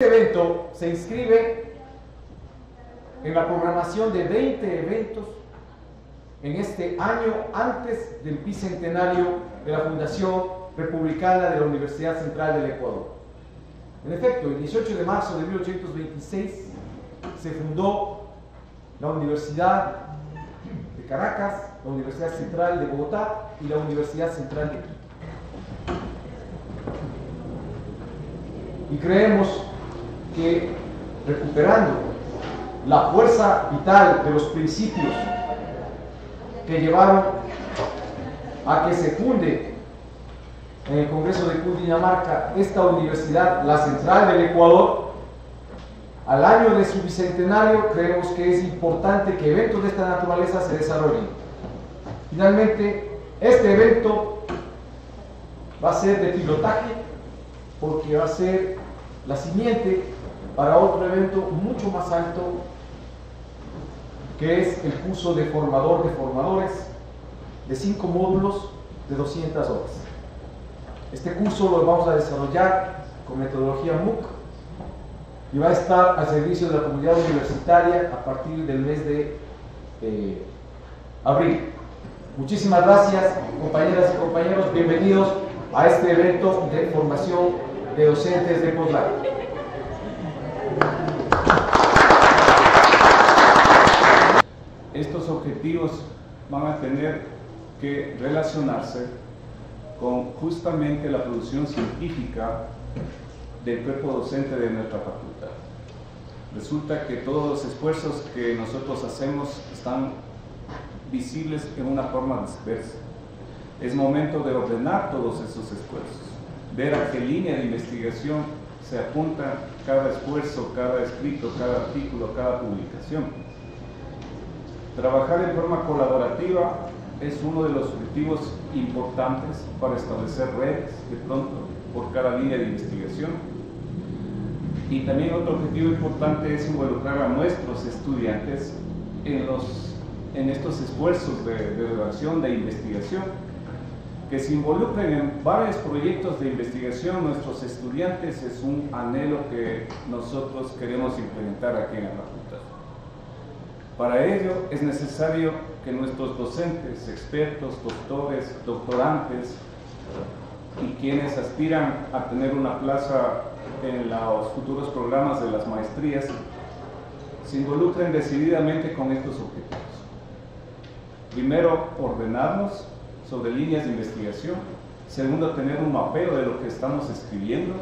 Este evento se inscribe en la programación de 20 eventos en este año antes del bicentenario de la Fundación Republicana de la Universidad Central del Ecuador. En efecto, el 18 de marzo de 1826 se fundó la Universidad de Caracas, la Universidad Central de Bogotá y la Universidad Central de Quito. Y creemos que recuperando la fuerza vital de los principios que llevaron a que se funde en el Congreso de Cundinamarca esta universidad, la Central del Ecuador, al año de su bicentenario, creemos que es importante que eventos de esta naturaleza se desarrollen. Finalmente, este evento va a ser de pilotaje, porque va a ser la simiente para otro evento mucho más alto, que es el curso de formador de formadores de 5 módulos de 200 horas. Este curso lo vamos a desarrollar con metodología MOOC y va a estar al servicio de la comunidad universitaria a partir del mes de abril. Muchísimas gracias, compañeras y compañeros, bienvenidos a este evento de formación de docentes de posgrado. Estos objetivos van a tener que relacionarse con justamente la producción científica del cuerpo docente de nuestra facultad. Resulta que todos los esfuerzos que nosotros hacemos están visibles en una forma dispersa. Es momento de ordenar todos esos esfuerzos, ver a qué línea de investigación se apunta cada esfuerzo, cada escrito, cada artículo, cada publicación. Trabajar en forma colaborativa es uno de los objetivos importantes para establecer redes, de pronto, por cada línea de investigación. Y también otro objetivo importante es involucrar a nuestros estudiantes en estos esfuerzos de redacción, de investigación, que se involucren en varios proyectos de investigación. Nuestros estudiantes es un anhelo que nosotros queremos implementar aquí en la facultad. Para ello es necesario que nuestros docentes, expertos, doctores, doctorantes y quienes aspiran a tener una plaza en los futuros programas de las maestrías se involucren decididamente con estos objetivos. Primero, ordenarnos sobre líneas de investigación. Segundo, tener un mapeo de lo que estamos escribiendo,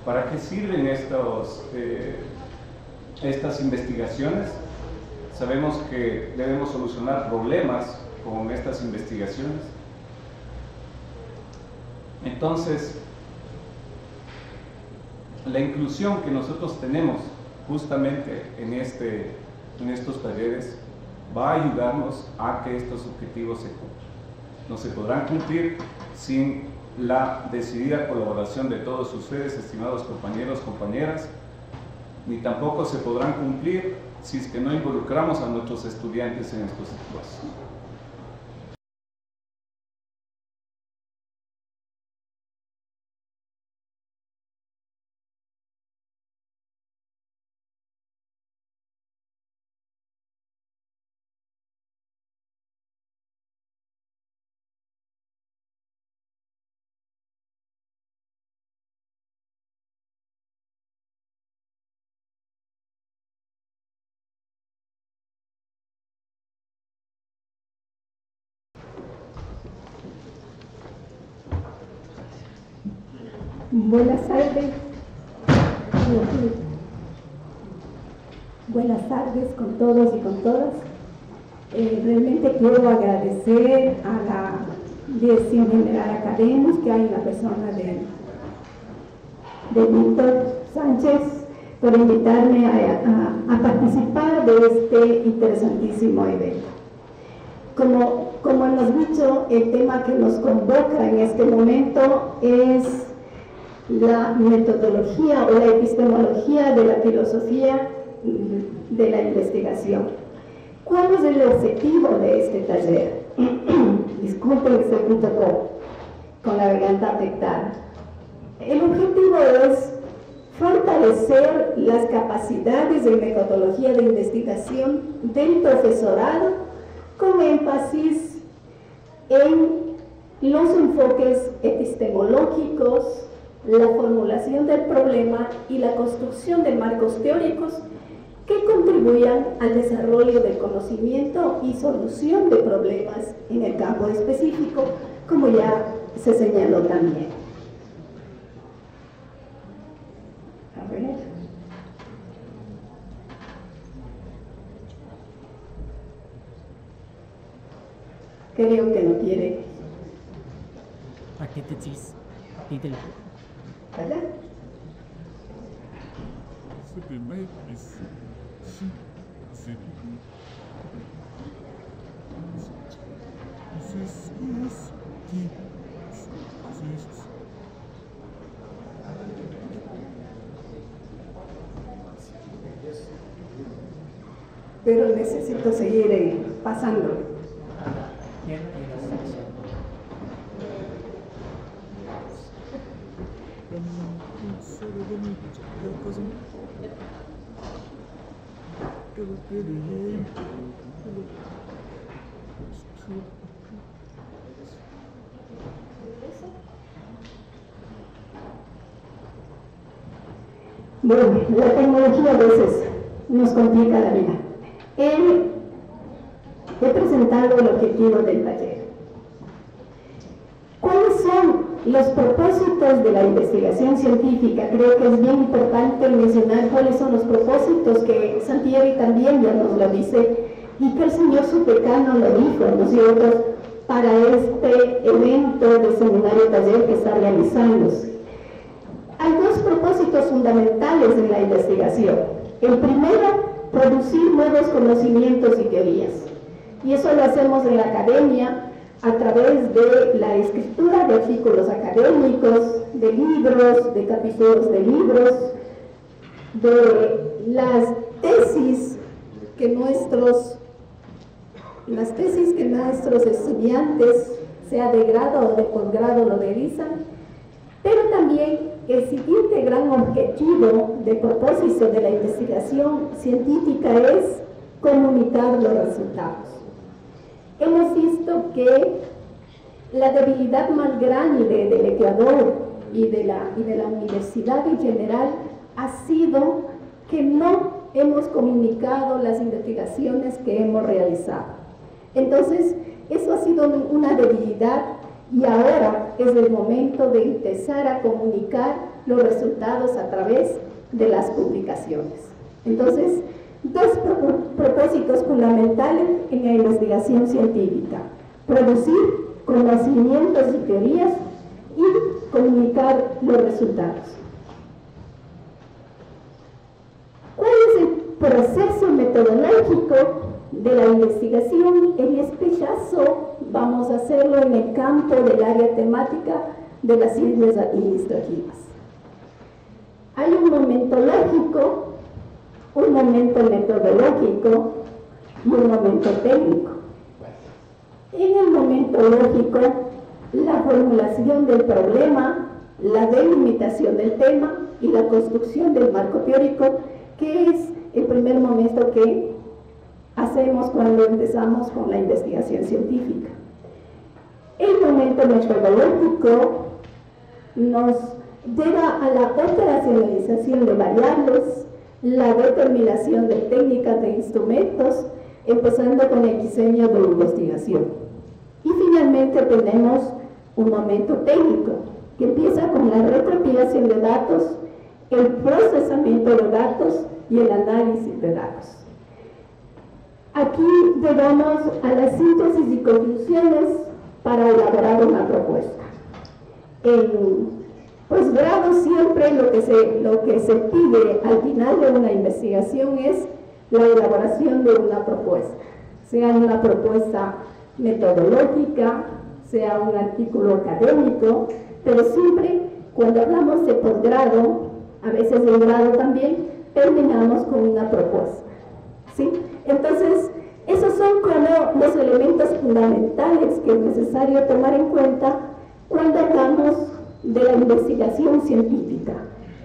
para qué sirven estas investigaciones. Sabemos que debemos solucionar problemas con estas investigaciones. Entonces, la inclusión que nosotros tenemos justamente en estos talleres va a ayudarnos a que estos objetivos se cumplan. No se podrán cumplir sin la decidida colaboración de todos ustedes, estimados compañeros, compañeras, ni tampoco se podrán cumplir si es que no involucramos a nuestros estudiantes en estos esfuerzos. Buenas tardes. Buenas tardes con todos y con todas. Realmente quiero agradecer a la Dirección General Academos, que hay en la persona de Víctor Sánchez, por invitarme a participar de este interesantísimo evento. Como hemos dicho, el tema que nos convoca en este momento es la metodología o la epistemología de la filosofía de la investigación. ¿Cuál es el objetivo de este taller? Disculpen que estoy un poco con la garganta afectada. El objetivo es fortalecer las capacidades de metodología de investigación del profesorado con énfasis en los enfoques epistemológicos, la formulación del problema y la construcción de marcos teóricos que contribuyan al desarrollo del conocimiento y solución de problemas en el campo específico, como ya se señaló también. A ver. Creo que no quiere. ¿Verdad? Pero necesito seguir pasando. Bueno, la tecnología a veces nos complica la vida. He presentado el objetivo del taller. ¿Cuáles son los propósitos de la investigación científica? Creo que es bien importante mencionar cuáles son los propósitos, que Santiago también ya nos lo dice y que el señor subdecano lo dijo, ¿no es cierto?, para este evento de seminario taller que está realizándose. Hay dos propósitos fundamentales en la investigación. El primero, producir nuevos conocimientos y teorías. Y eso lo hacemos en la academia a través de la escritura de artículos académicos, de libros, de capítulos de libros, de las tesis que nuestros estudiantes, sea de grado o de posgrado, lo realizan, pero también el siguiente gran objetivo de propósito de la investigación científica es comunicar los resultados. Hemos visto que la debilidad más grande del Ecuador y de la universidad en general ha sido que no hemos comunicado las investigaciones que hemos realizado. Entonces, eso ha sido una debilidad y ahora es el momento de empezar a comunicar los resultados a través de las publicaciones. Entonces, dos propósitos fundamentales en la investigación científica: producir conocimientos y teorías y comunicar los resultados. ¿Cuál es el proceso metodológico de la investigación? En este caso vamos a hacerlo en el campo del área temática de las ciencias administrativas. Hay un momento lógico, un momento metodológico y un momento técnico. En el momento lógico, la formulación del problema, la delimitación del tema y la construcción del marco teórico, que es el primer momento que hacemos cuando empezamos con la investigación científica. El momento metodológico nos lleva a la operacionalización de variables, la determinación de técnicas de instrumentos, empezando con el diseño de investigación. Y finalmente tenemos un momento técnico, que empieza con la recopilación de datos, el procesamiento de datos y el análisis de datos. Aquí llegamos a la síntesis y conclusiones para elaborar una propuesta. En posgrado siempre lo que se pide al final de una investigación es la elaboración de una propuesta, sea una propuesta metodológica, sea un artículo académico, pero siempre cuando hablamos de posgrado, a veces de grado también, terminamos con una propuesta, ¿sí? Entonces, esos son como los elementos fundamentales que es necesario tomar en cuenta cuando hablamos de la investigación científica.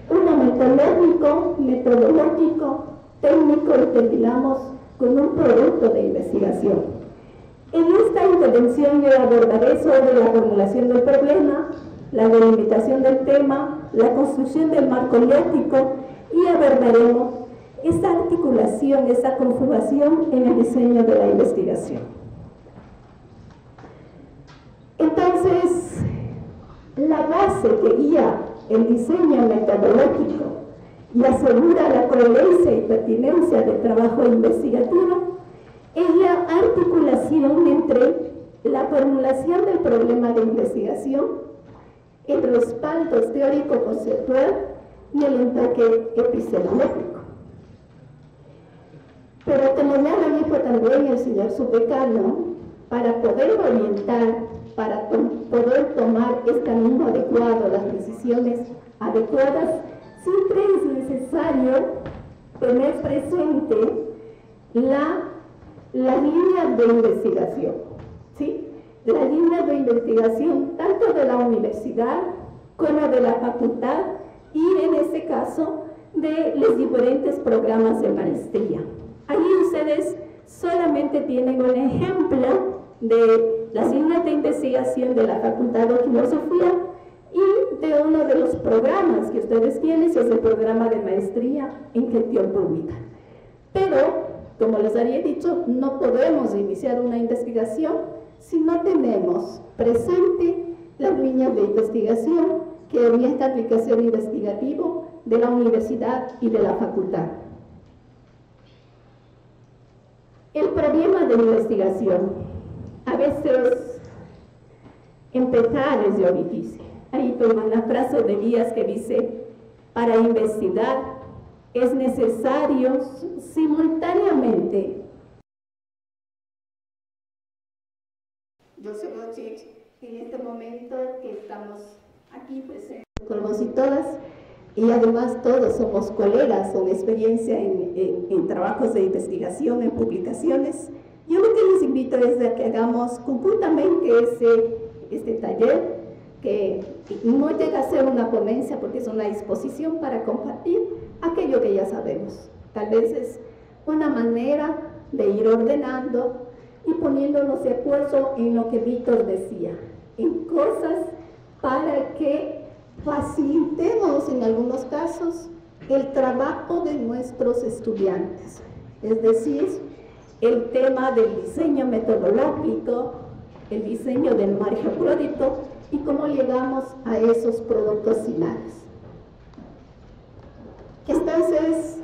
uno metodológico, técnico y terminamos con un producto de investigación. En esta intervención yo abordaré sobre la formulación del problema, la delimitación del tema, la construcción del marco ético y abordaremos esta articulación, esta conjugación en el diseño de la investigación. Entonces, la base que guía el diseño metodológico y asegura la coherencia y pertinencia del trabajo investigativo es la articulación entre la formulación del problema de investigación, el respaldo teórico-conceptual y el enfoque epistemológico. Pero como ya lo dijo también el señor subdecano, para poder orientar, para poder tomar el camino adecuado, las decisiones adecuadas, siempre es necesario tener presente la línea de investigación, ¿sí? La línea de investigación tanto de la universidad como de la facultad y en este caso de los diferentes programas de maestría. Allí ustedes solamente tienen un ejemplo de las líneas de investigación de la Facultad de Filosofía y de uno de los programas que ustedes tienen, es el programa de maestría en gestión pública. Pero, como les había dicho, no podemos iniciar una investigación si no tenemos presente las líneas de investigación que orienta aplicación investigativa de la universidad y de la facultad. El problema de la investigación. A veces empezar es yo difícil. Ahí tengo una frase de Díaz que dice, para investigar es necesario simultáneamente. Yo soy Rochich, en este momento que estamos aquí presentes, todos y todas, y además todos somos colegas con experiencia en trabajos de investigación, en publicaciones. Yo lo que les invito es a que hagamos conjuntamente este taller, que no llega a ser una ponencia porque es una exposición para compartir aquello que ya sabemos. Tal vez es una manera de ir ordenando y poniéndonos de acuerdo en lo que Víctor decía, en cosas para que facilitemos en algunos casos el trabajo de nuestros estudiantes. Es decir, el tema del diseño metodológico, el diseño del marco teórico y cómo llegamos a esos productos finales. Entonces,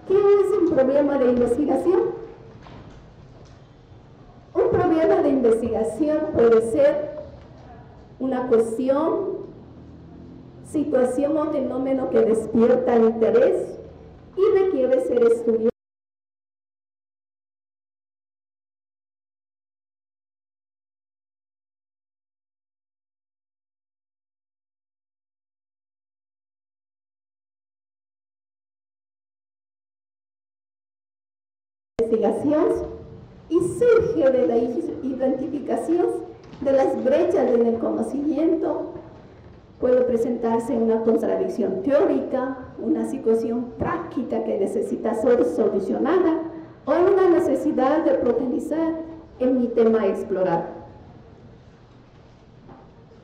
¿qué es un problema de investigación? Un problema de investigación puede ser una cuestión, situación o fenómeno que despierta el interés y requiere ser estudiado. Y surge de la identificación de las brechas en el conocimiento. Puede presentarse una contradicción teórica, una situación práctica que necesita ser solucionada o una necesidad de profundizar en mi tema a explorar.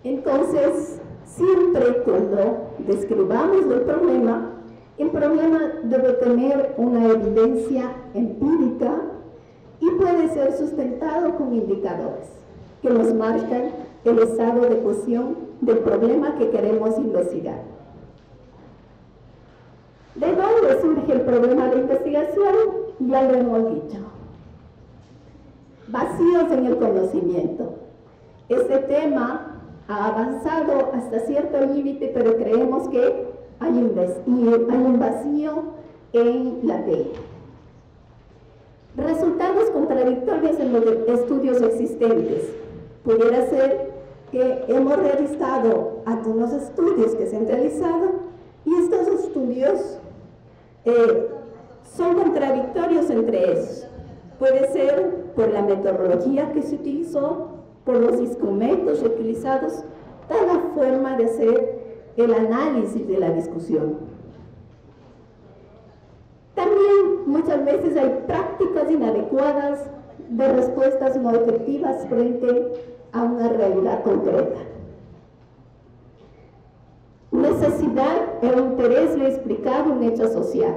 Entonces, siempre cuando describamos el problema debe tener una evidencia empírica y puede ser sustentado con indicadores que nos marcan el estado de cuestión del problema que queremos investigar. ¿De dónde surge el problema de investigación? Ya lo hemos dicho. Vacíos en el conocimiento. Este tema ha avanzado hasta cierto límite, pero creemos que hay un vacío en la teoría. Resultados contradictorios en los estudios existentes. Pudiera ser que hemos realizado algunos estudios que se han realizado y estos estudios son contradictorios entre ellos. Puede ser por la metodología que se utilizó, por los instrumentos utilizados, toda forma de hacer el análisis de la discusión. También muchas veces hay prácticas inadecuadas de respuestas no efectivas frente a una realidad concreta. Necesidad o interés de explicar un hecho social.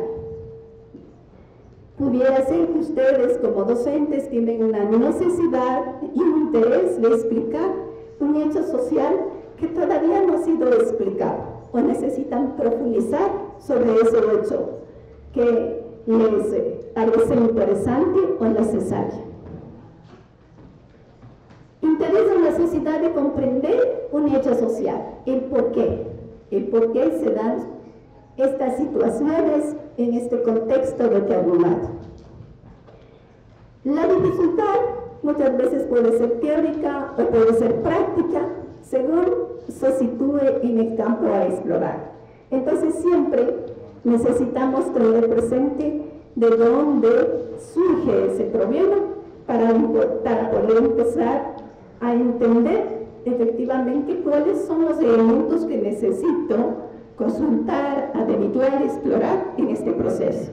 Pudiera ser que ustedes como docentes tienen una necesidad y un interés de explicar un hecho social que todavía no ha sido explicado o necesitan profundizar sobre ese hecho que les parece interesante o necesario. Interés o necesidad de comprender un hecho social, el por qué se dan estas situaciones en este contexto determinado. La dificultad muchas veces puede ser teórica o puede ser práctica, según se sitúe en el campo a explorar. Entonces siempre necesitamos tener presente de dónde surge ese problema para poder empezar a entender efectivamente cuáles son los elementos que necesito consultar, averiguar, explorar en este proceso.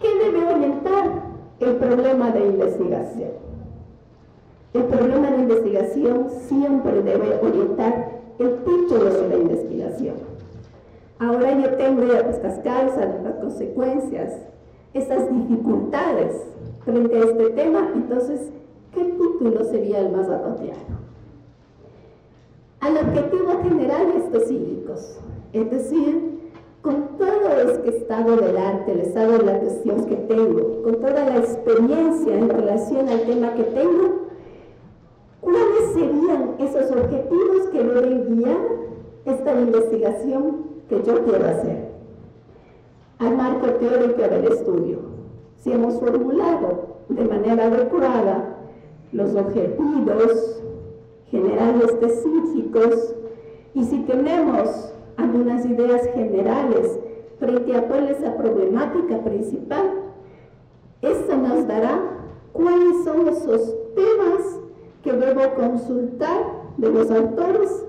¿Qué debe orientar el problema de investigación? El problema de investigación siempre debe orientar el título de la investigación. Ahora yo tengo estas causas, las consecuencias, estas dificultades frente a este tema, entonces, ¿qué título sería el más apropiado? Al objetivo general específicos, es decir, con todo este estado del arte, el estado de la cuestión que tengo, con toda la experiencia en relación al tema que tengo, ¿cuáles serían esos objetivos que deben guiar esta investigación que yo quiero hacer? Al marco teórico del estudio, si hemos formulado de manera adecuada los objetivos generales específicos y si tenemos algunas ideas generales frente a cuál es la problemática principal, esto nos dará cuáles son esos temas que debo consultar de los autores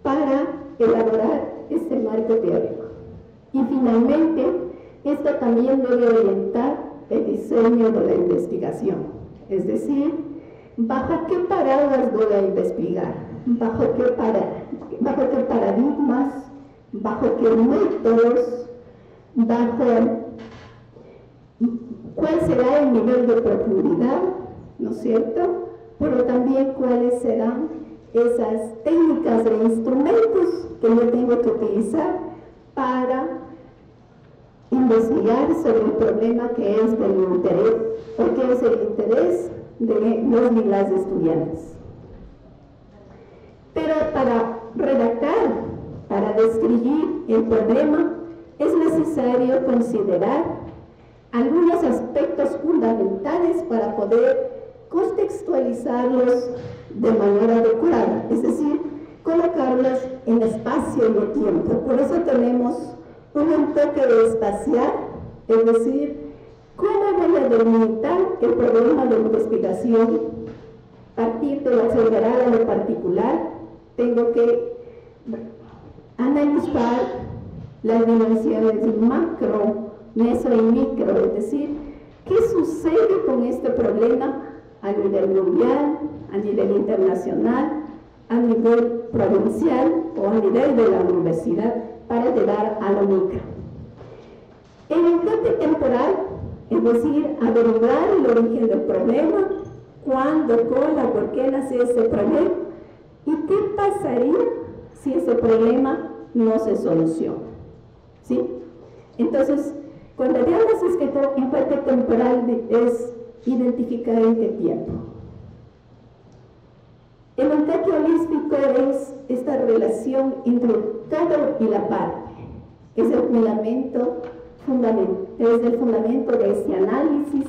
para elaborar este marco teórico. Y finalmente, esto también debe orientar el diseño de la investigación, es decir, ¿bajo qué paraguas voy a investigar? ¿Bajo qué paradigmas? ¿Bajo qué métodos? ¿Cuál será el nivel de profundidad? ¿No es cierto? Pero también cuáles serán esas técnicas e instrumentos que yo tengo que utilizar para investigar sobre el problema que es de mi interés o que es el interés de los y las estudiantes. Pero para redactar, para describir el problema, es necesario considerar algunos aspectos fundamentales para poder contextualizarlos de manera adecuada, es decir, colocarlos en espacio y en tiempo. Por eso tenemos un enfoque espacial, es decir, ¿cómo voy a delimitar el problema de investigación? Partir de lo general a lo particular, tengo que analizar las dimensiones macro, meso y micro, es decir, ¿qué sucede con este problema a nivel mundial, a nivel internacional, a nivel provincial o a nivel de la universidad para llegar a lo micro? El enfoque temporal, es decir, averiguar el origen del problema, cuándo, cómo, por qué nace ese problema y qué pasaría si ese problema no se soluciona. ¿Sí? Entonces, cuando hablamos de este enfoque temporal es identificar en qué tiempo. El enfoque holístico es esta relación entre todo y la parte. Es el fundamento de este análisis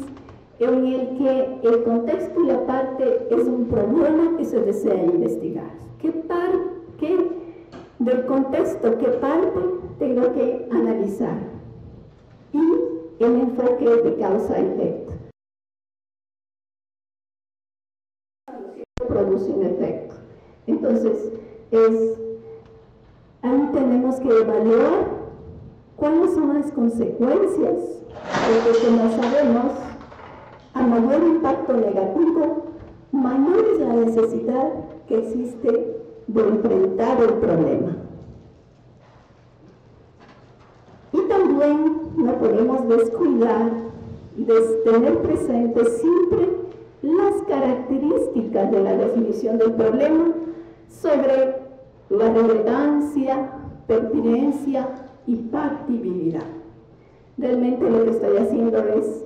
en el que el contexto y la parte es un problema que se desea investigar. ¿Qué del contexto, qué parte tengo que analizar? Y el enfoque de causa-efecto. Produce un efecto. Entonces, es ahí tenemos que evaluar cuáles son las consecuencias, porque como sabemos, a mayor impacto negativo, mayor es la necesidad que existe de enfrentar el problema. Y también no podemos descuidar y tener presente siempre las características de la definición del problema sobre la relevancia, pertinencia y factibilidad. Realmente lo que estoy haciendo es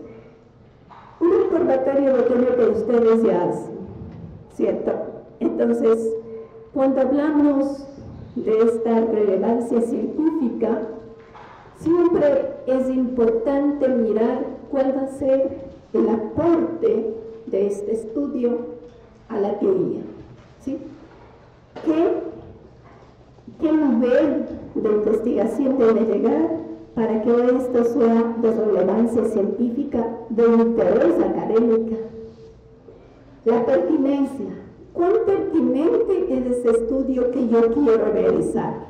un recordatorio de todo lo que ustedes ya hacen, ¿cierto? Entonces, cuando hablamos de esta relevancia científica, siempre es importante mirar cuál va a ser el aporte de este estudio a la teoría, ¿sí? ¿Qué nivel de investigación debe llegar para que esto sea de relevancia científica, de interés académica? La pertinencia. ¿Cuán pertinente es ese estudio que yo quiero realizar?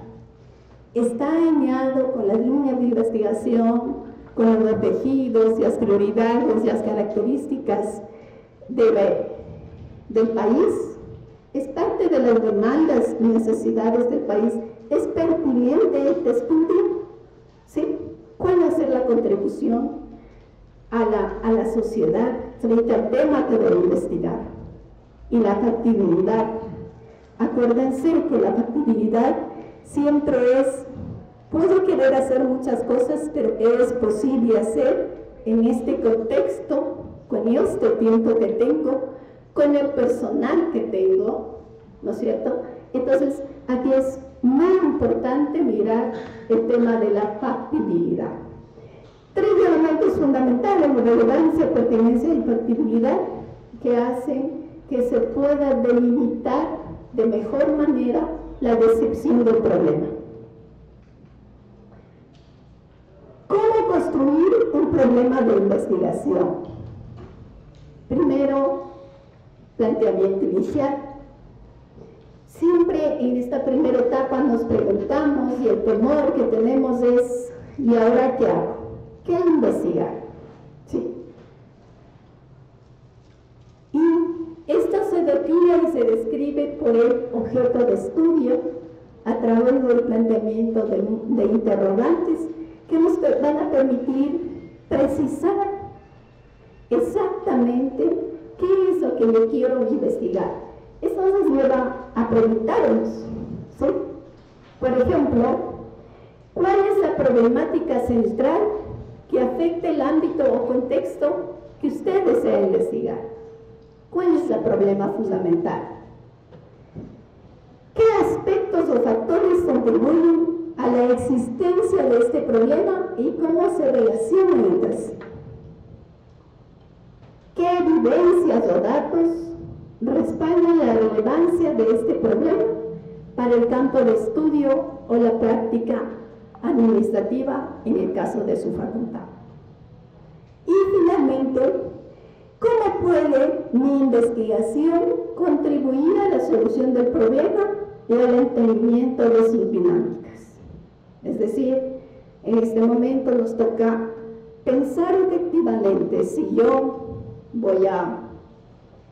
¿Está alineado con las líneas de investigación, con los tejidos, las prioridades, las características del país? ¿Es parte de las demandas y necesidades del país? ¿Es pertinente este estudio? ¿Sí? ¿Cuál va a ser la contribución a la sociedad frente al tema que debe investigar? Y la factibilidad. Acuérdense que la factibilidad siempre es, puedo querer hacer muchas cosas, pero es posible hacer en este contexto, con este tiempo que tengo, con el personal que tengo, ¿no es cierto? Entonces, aquí es muy importante mirar el tema de la factibilidad. Tres elementos fundamentales: relevancia, pertinencia y factibilidad, que hacen que se pueda delimitar de mejor manera la descripción del problema. ¿Cómo construir un problema de investigación? Primero, planteamiento inicial. Siempre en esta primera etapa nos preguntamos, y el temor que tenemos es: ¿y ahora qué hago? ¿Qué investigar? ¿Sí? Y esto se define y se describe por el objeto de estudio a través del planteamiento de interrogantes que nos van a permitir precisar exactamente qué es lo que yo quiero investigar. Eso nos lleva a preguntarnos, ¿sí? Por ejemplo, ¿cuál es la problemática central que afecta el ámbito o contexto que usted desea investigar? ¿Cuál es el problema fundamental? ¿Qué aspectos o factores contribuyen a la existencia de este problema y cómo se relacionan entre sí? ¿Qué evidencias o datos respaldan la relevancia de este problema para el campo de estudio o la práctica administrativa en el caso de su facultad? Y finalmente, ¿cómo puede mi investigación contribuir a la solución del problema y al entendimiento de sus dinámicas? Es decir, en este momento nos toca pensar efectivamente si yo voy a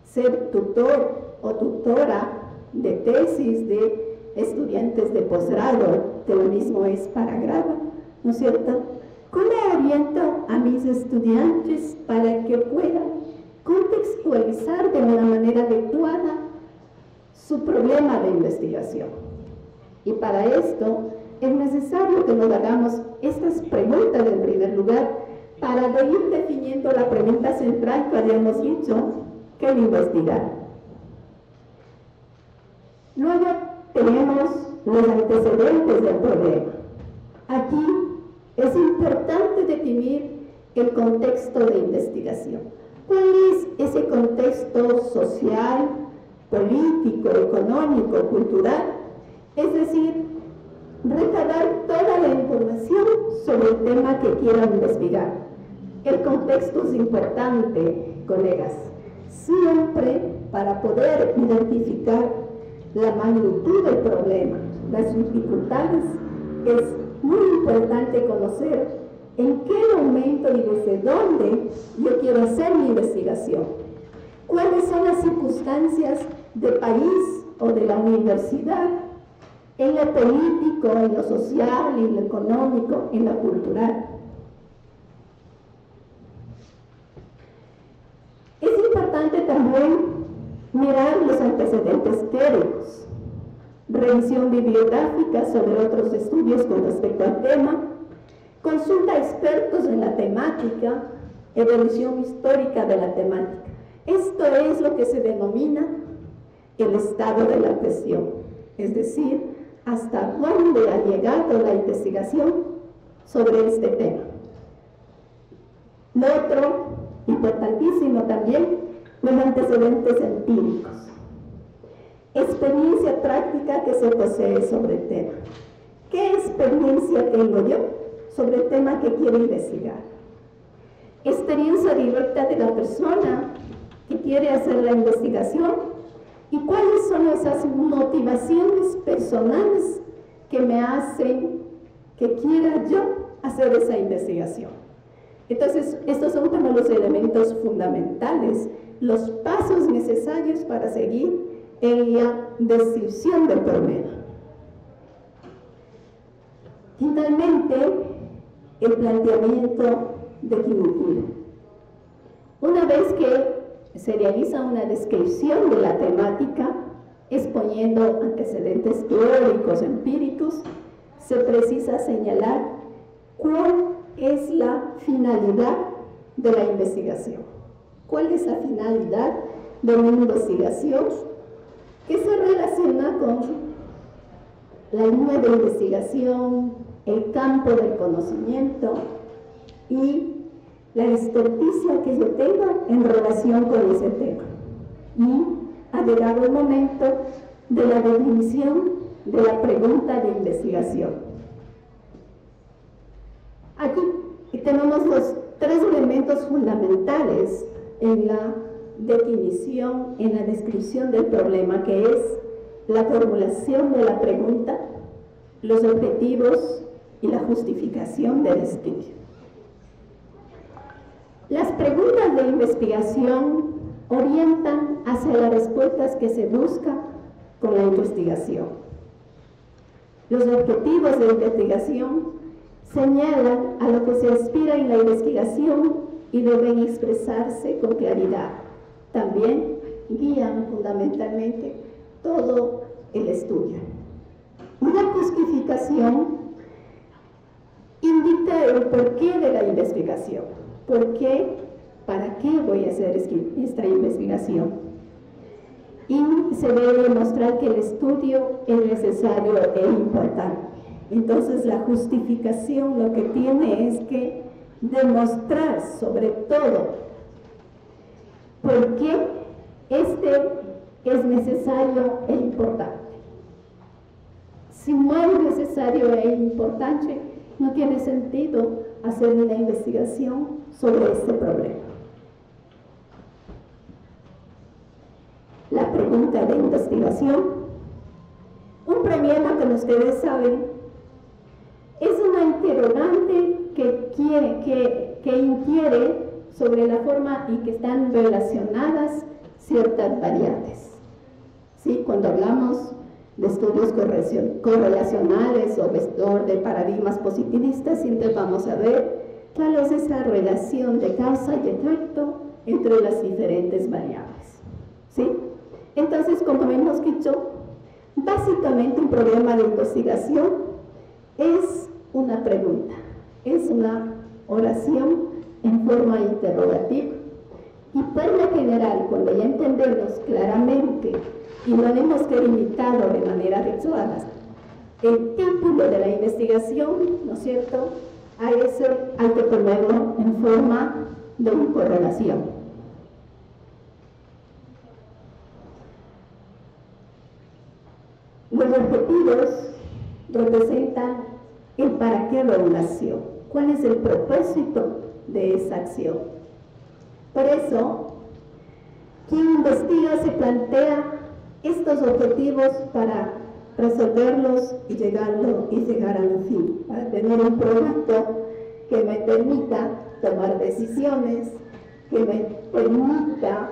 ser tutor o tutora de tesis de estudiantes de posgrado, que lo mismo es para grado, ¿no es cierto? ¿Cómo oriento a mis estudiantes para que puedan contextualizar de una manera adecuada su problema de investigación? Y para esto es necesario que nos hagamos estas preguntas en primer lugar, para ir definiendo la pregunta central que habíamos dicho, que es investigar. Luego tenemos los antecedentes del problema. Aquí es importante definir el contexto de investigación. ¿Cuál es ese contexto social, político, económico, cultural? Es decir, recabar toda la información sobre el tema que quieran investigar. El contexto es importante, colegas, siempre para poder identificar la magnitud del problema, las dificultades, es muy importante conocer en qué momento y desde dónde yo quiero hacer mi investigación. ¿Cuáles son las circunstancias del país o de la universidad, en lo político, en lo social, en lo económico, en lo cultural? Es importante también mirar los antecedentes teóricos, revisión bibliográfica sobre otros estudios con respecto al tema, consulta a expertos en la temática, evolución histórica de la temática. Esto es lo que se denomina el estado de la cuestión, es decir, hasta dónde ha llegado la investigación sobre este tema. Lo otro, importantísimo también, los antecedentes empíricos, experiencia práctica que se posee sobre el tema. ¿Qué experiencia tengo yo sobre el tema que quiero investigar? Experiencia directa de la persona que quiere hacer la investigación y cuáles son esas motivaciones personales que me hacen que quiera yo hacer esa investigación. Entonces, estos son como los elementos fundamentales, los pasos necesarios para seguir en la descripción del problema. Finalmente, el planteamiento de Kinikura. Una vez que se realiza una descripción de la temática, exponiendo antecedentes teóricos, empíricos, se precisa señalar cuál es la finalidad de la investigación. ¿Cuál es la finalidad de una investigación que se relaciona con la línea de investigación, el campo del conocimiento y la experticia que yo tengo en relación con ese tema? Y ha llegado el momento de la definición de la pregunta de investigación. Aquí tenemos los tres elementos fundamentales en la definición, en la descripción del problema, que es la formulación de la pregunta, los objetivos y la justificación del estudio. Las preguntas de investigación orientan hacia las respuestas que se busca con la investigación. Los objetivos de investigación señalan a lo que se aspira en la investigación y deben expresarse con claridad. También guían fundamentalmente todo el estudio. Una justificación indica el porqué de la investigación. ¿Por qué? ¿Para qué voy a hacer esta investigación? Y se debe demostrar que el estudio es necesario e importante. Entonces, la justificación lo que tiene es que demostrar sobre todo por qué este es necesario e importante. Si no es necesario e importante, no tiene sentido hacer una investigación sobre este problema. La pregunta de investigación, un problema que ustedes saben, es una interrogante que inquiere sobre la forma en que están relacionadas ciertas variables. ¿Sí? Cuando hablamos de estudios correlacionales o de paradigmas positivistas, siempre vamos a ver cuál es esa relación de causa y efecto entre las diferentes variables. ¿Sí? Entonces, como hemos dicho, básicamente un problema de investigación es una pregunta, es una oración en forma interrogativa. Y por lo general, cuando ya entendemos claramente y no hemos delimitado de manera adecuada el título de la investigación, ¿no es cierto?, a eso hay que ponerlo en forma de una correlación. Los objetivos representan el para qué de una acción, cuál es el propósito de esa acción. Por eso, quien investiga se plantea estos objetivos para resolverlos y llegar al fin, para tener un producto que me permita tomar decisiones, que me permita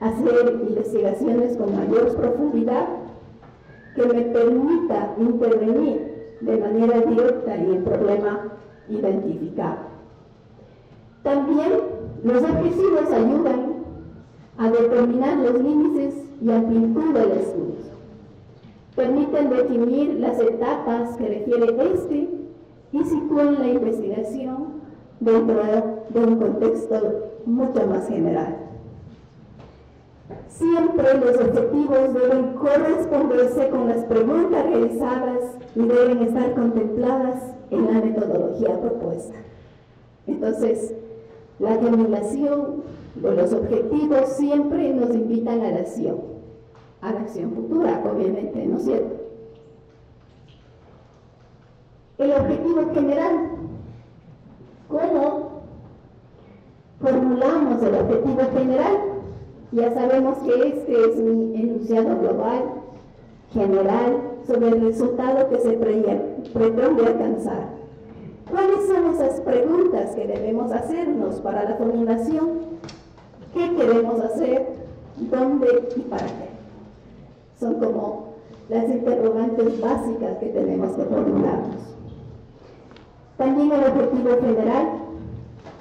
hacer investigaciones con mayor profundidad, que me permita intervenir de manera directa en el problema identificado. También los objetivos ayudan a determinar los límites y amplitud del estudio. Permiten definir las etapas que requiere este y sitúan la investigación dentro de un contexto mucho más general. Siempre los objetivos deben corresponderse con las preguntas realizadas y deben estar contempladas en la metodología propuesta. Entonces, la formulación de los objetivos siempre nos invitan a la acción futura, obviamente, ¿no es cierto? El objetivo general. ¿Cómo formulamos el objetivo general? Ya sabemos que este es un enunciado global, general, sobre el resultado que se pretende alcanzar. ¿Cuáles son esas preguntas que debemos hacernos para la formulación? ¿Qué queremos hacer? ¿Dónde y para qué? Son como las interrogantes básicas que tenemos que formularnos. También el objetivo general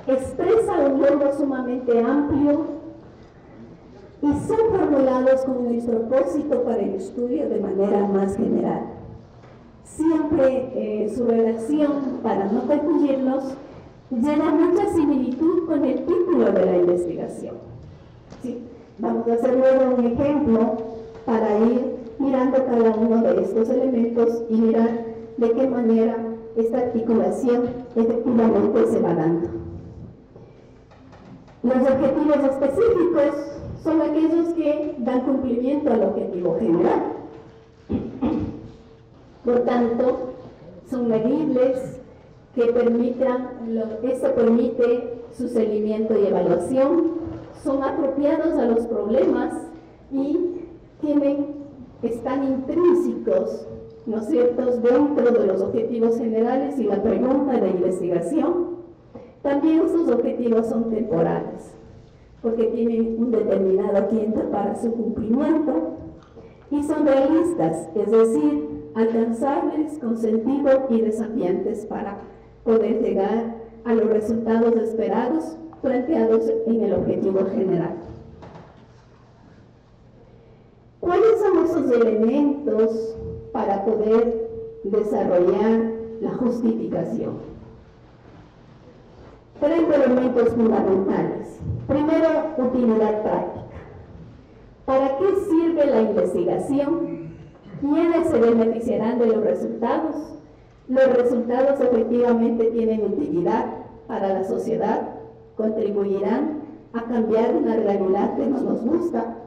expresa un logro sumamente amplio y son formulados con el propósito para el estudio de manera más general. Siempre su redacción, para no confundirnos, lleva mucha similitud con el título de la investigación. ¿Sí? Vamos a hacer luego un ejemplo para ir mirando cada uno de estos elementos y mirar de qué manera esta articulación efectivamente se va dando. Los objetivos específicos son aquellos que dan cumplimiento al objetivo general. Por tanto, son medibles, que esto permite su seguimiento y evaluación, son apropiados a los problemas y están intrínsecos, ¿no es cierto?, dentro de los objetivos generales y la pregunta de investigación. También sus objetivos son temporales, porque tienen un determinado tiempo para su cumplimiento, y son realistas, es decir, alcanzables con sentido y desafiantes para poder llegar a los resultados esperados planteados en el objetivo general. ¿Cuáles son esos elementos para poder desarrollar la justificación? 3 elementos fundamentales. Primero, utilidad práctica. ¿Para qué sirve la investigación? ¿Quiénes se beneficiarán de los resultados? Los resultados efectivamente tienen utilidad para la sociedad, contribuirán a cambiar una realidad que no nos gusta.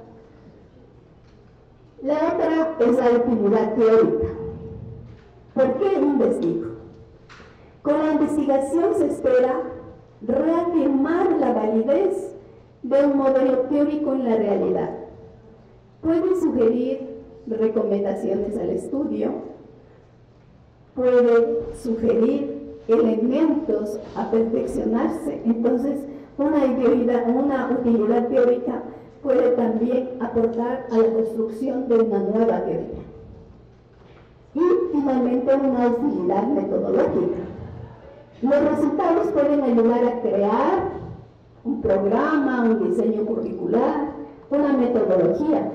La otra es la utilidad teórica. ¿Por qué investigo? Con la investigación se espera reafirmar la validez de un modelo teórico en la realidad. Puede sugerir recomendaciones al estudio, puede sugerir elementos a perfeccionarse. Entonces, una utilidad teórica puede también aportar a la construcción de una nueva teoría. Y finalmente, una utilidad metodológica. Los resultados pueden ayudar a crear un programa, un diseño curricular, una metodología.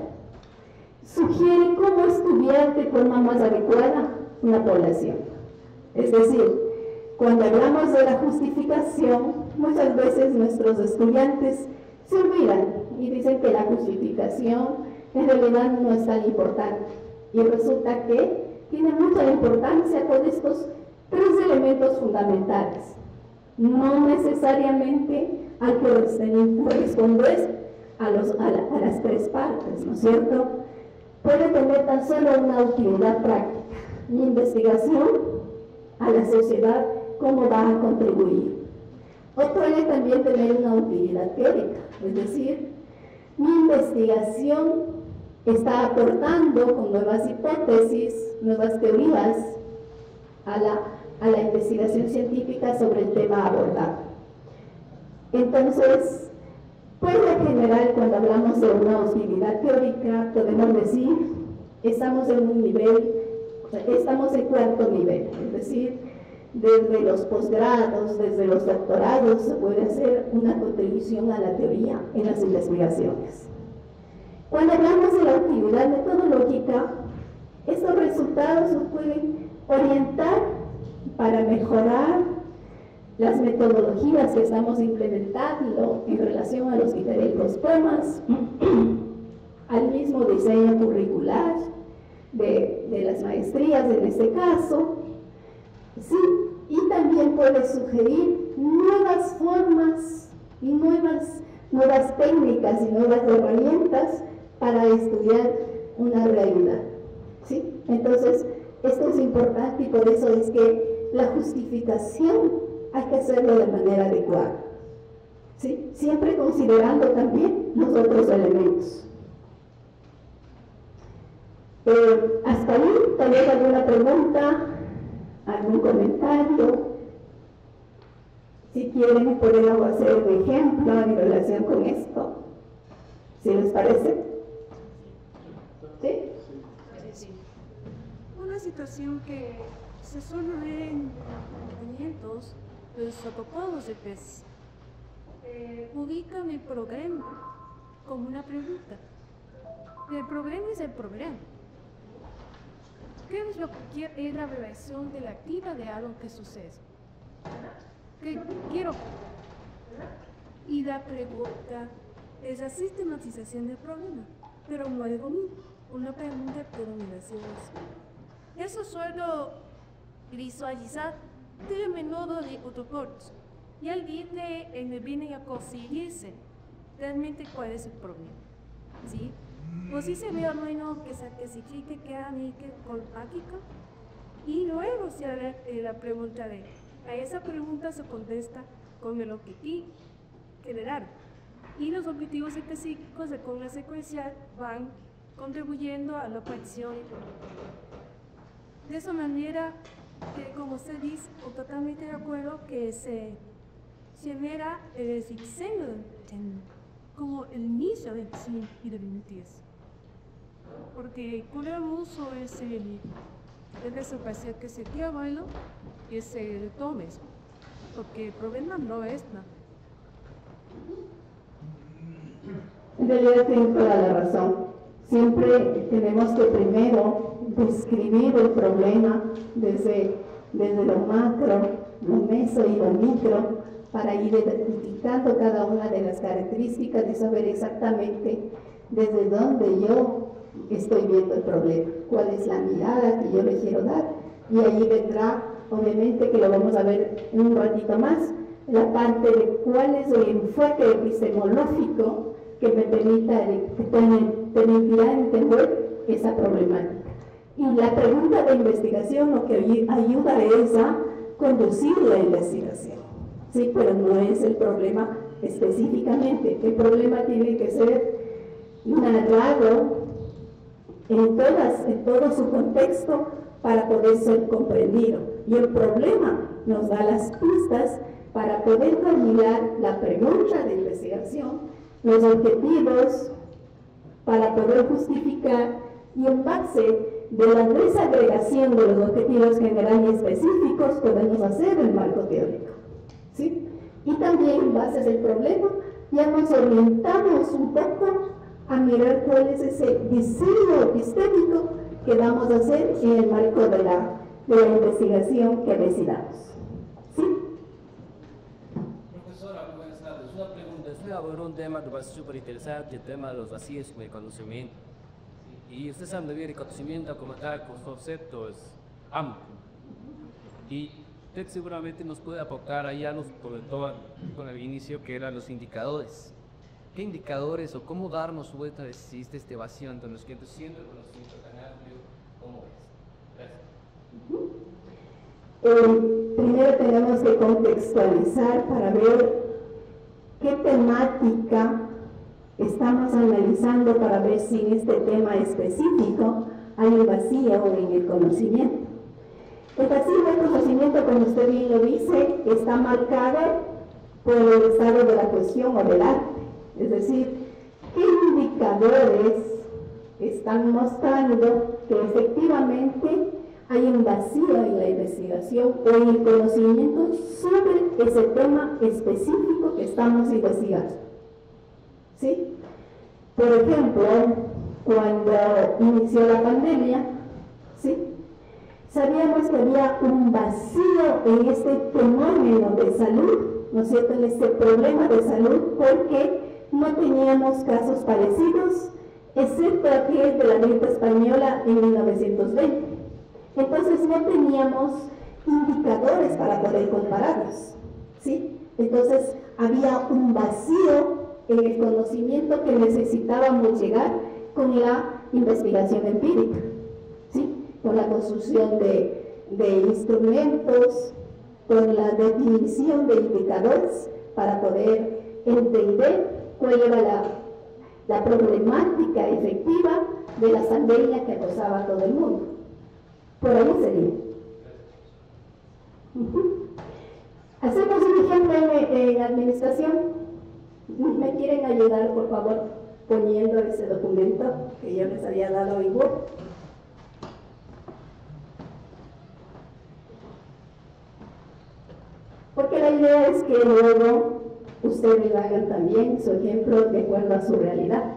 Sugiere cómo estudiar de forma más adecuada una población. Es decir, cuando hablamos de la justificación, muchas veces nuestros estudiantes se olvidan y dicen que la justificación en realidad no es tan importante. Y resulta que tiene mucha importancia con estos 3 elementos fundamentales. No necesariamente hay que corresponder a las 3 partes, ¿no es cierto? Puede tener tan solo una utilidad práctica. Mi investigación a la sociedad, ¿cómo va a contribuir? O puede también tener una utilidad teórica, es decir, mi investigación está aportando con nuevas hipótesis, nuevas teorías a la investigación científica sobre el tema abordado. Entonces, pues en general, cuando hablamos de una hostilidad teórica, podemos decir, estamos en un nivel, estamos en cuarto nivel, es decir, desde los posgrados, desde los doctorados, se puede hacer una contribución a la teoría en las investigaciones. Cuando hablamos de la utilidad metodológica, estos resultados nos pueden orientar para mejorar las metodologías que estamos implementando en relación a los diferentes temas, al mismo diseño curricular de las maestrías en este caso, sí, y también puede sugerir nuevas formas y nuevas técnicas y nuevas herramientas para estudiar una realidad, ¿sí? Entonces, esto es importante y por eso es que la justificación hay que hacerlo de manera adecuada, ¿sí? Siempre considerando también los otros elementos. Hasta ahí, tal vez alguna pregunta, algún comentario. Si quieren, podemos hacer un ejemplo en relación con esto, ¿sí les parece? ¿Sí? Sí. Una situación que se suele ver en movimientos, los protocolos de PES, ubican el problema como una pregunta. El problema es el problema. ¿Qué es lo que es la relación de la activa de algo que sucede? ¿Qué quiero? Y la pregunta es la sistematización del problema, pero no es lo mismo. Una pregunta por universalidad. Eso suelo visualizar de menudo de autocortes y alguien me viene a conseguirse realmente cuál es el problema, ¿sí? Pues sí se ve bueno que se especifique que amique con mágica y luego se hará la pregunta de a esa pregunta se contesta con el objetivo general y los objetivos específicos de con la secuencial van contribuyendo a la obtención. De esa manera, que como usted dice, totalmente de acuerdo, que se genera el diseño como el inicio del diseño y del limpieza. Porque con el uso debe ser parece que se tira bueno y se tome, porque el problema no es nada. En realidad tiene toda la razón. Siempre tenemos que primero describir el problema desde lo macro, lo meso y lo micro, para ir identificando cada una de las características y saber exactamente desde dónde yo estoy viendo el problema, cuál es la mirada que yo le quiero dar, y ahí vendrá, obviamente que lo vamos a ver un ratito más, la parte de cuál es el enfoque epistemológico que me permitirá entender esa problemática. Y la pregunta de investigación lo que ayuda es a conducir la investigación, ¿sí? Pero no es el problema específicamente. El problema tiene que ser narrado en todo su contexto para poder ser comprendido. Y el problema nos da las pistas para poder formular la pregunta de investigación, los objetivos, para poder justificar, y en base de la desagregación de los objetivos generales y específicos podemos hacer el marco teórico, ¿sí? Y también en base del problema ya nos orientamos un poco a mirar cuál es ese diseño epistémico que vamos a hacer en el marco de la investigación que decidamos, ¿sí? Profesora, buenas tardes. Una pregunta. Usted abordó un tema que parece súper interesante, el tema de los vacíos de conocimiento. Y usted sabe que el conocimiento como tal, con concepto es amplio. Y usted seguramente nos puede aportar, allá nos comentó con el inicio que eran los indicadores. ¿Qué indicadores o cómo darnos vuelta de si existe este vacío entre los que siendo el conocimiento tan amplio? ¿Cómo es? Gracias. Primero tenemos que contextualizar para ver qué temática Estamos analizando para ver si en este tema específico hay un vacío en el conocimiento. El vacío del conocimiento, como usted bien lo dice, está marcado por el estado de la cuestión o del arte. Es decir, ¿qué indicadores están mostrando que efectivamente hay un vacío en la investigación o en el conocimiento sobre ese tema específico que estamos investigando? ¿Sí? Por ejemplo, cuando inició la pandemia, ¿sí?, sabíamos que había un vacío en este fenómeno de salud, ¿no es cierto?, en este problema de salud, porque no teníamos casos parecidos, excepto aquel de la gripe española en 1920. Entonces no teníamos indicadores para poder compararlos, ¿sí? Entonces había un vacío en el conocimiento que necesitábamos llegar con la investigación empírica, ¿sí?, con la construcción de instrumentos, con la definición de indicadores para poder entender cuál era la problemática efectiva de la pandemia que acosaba a todo el mundo. Por ahí sería. Hacemos un ejemplo en administración. ¿Me quieren ayudar, por favor, poniendo ese documento que yo les había dado en Word? Porque la idea es que luego ustedes hagan también su ejemplo de acuerdo a su realidad.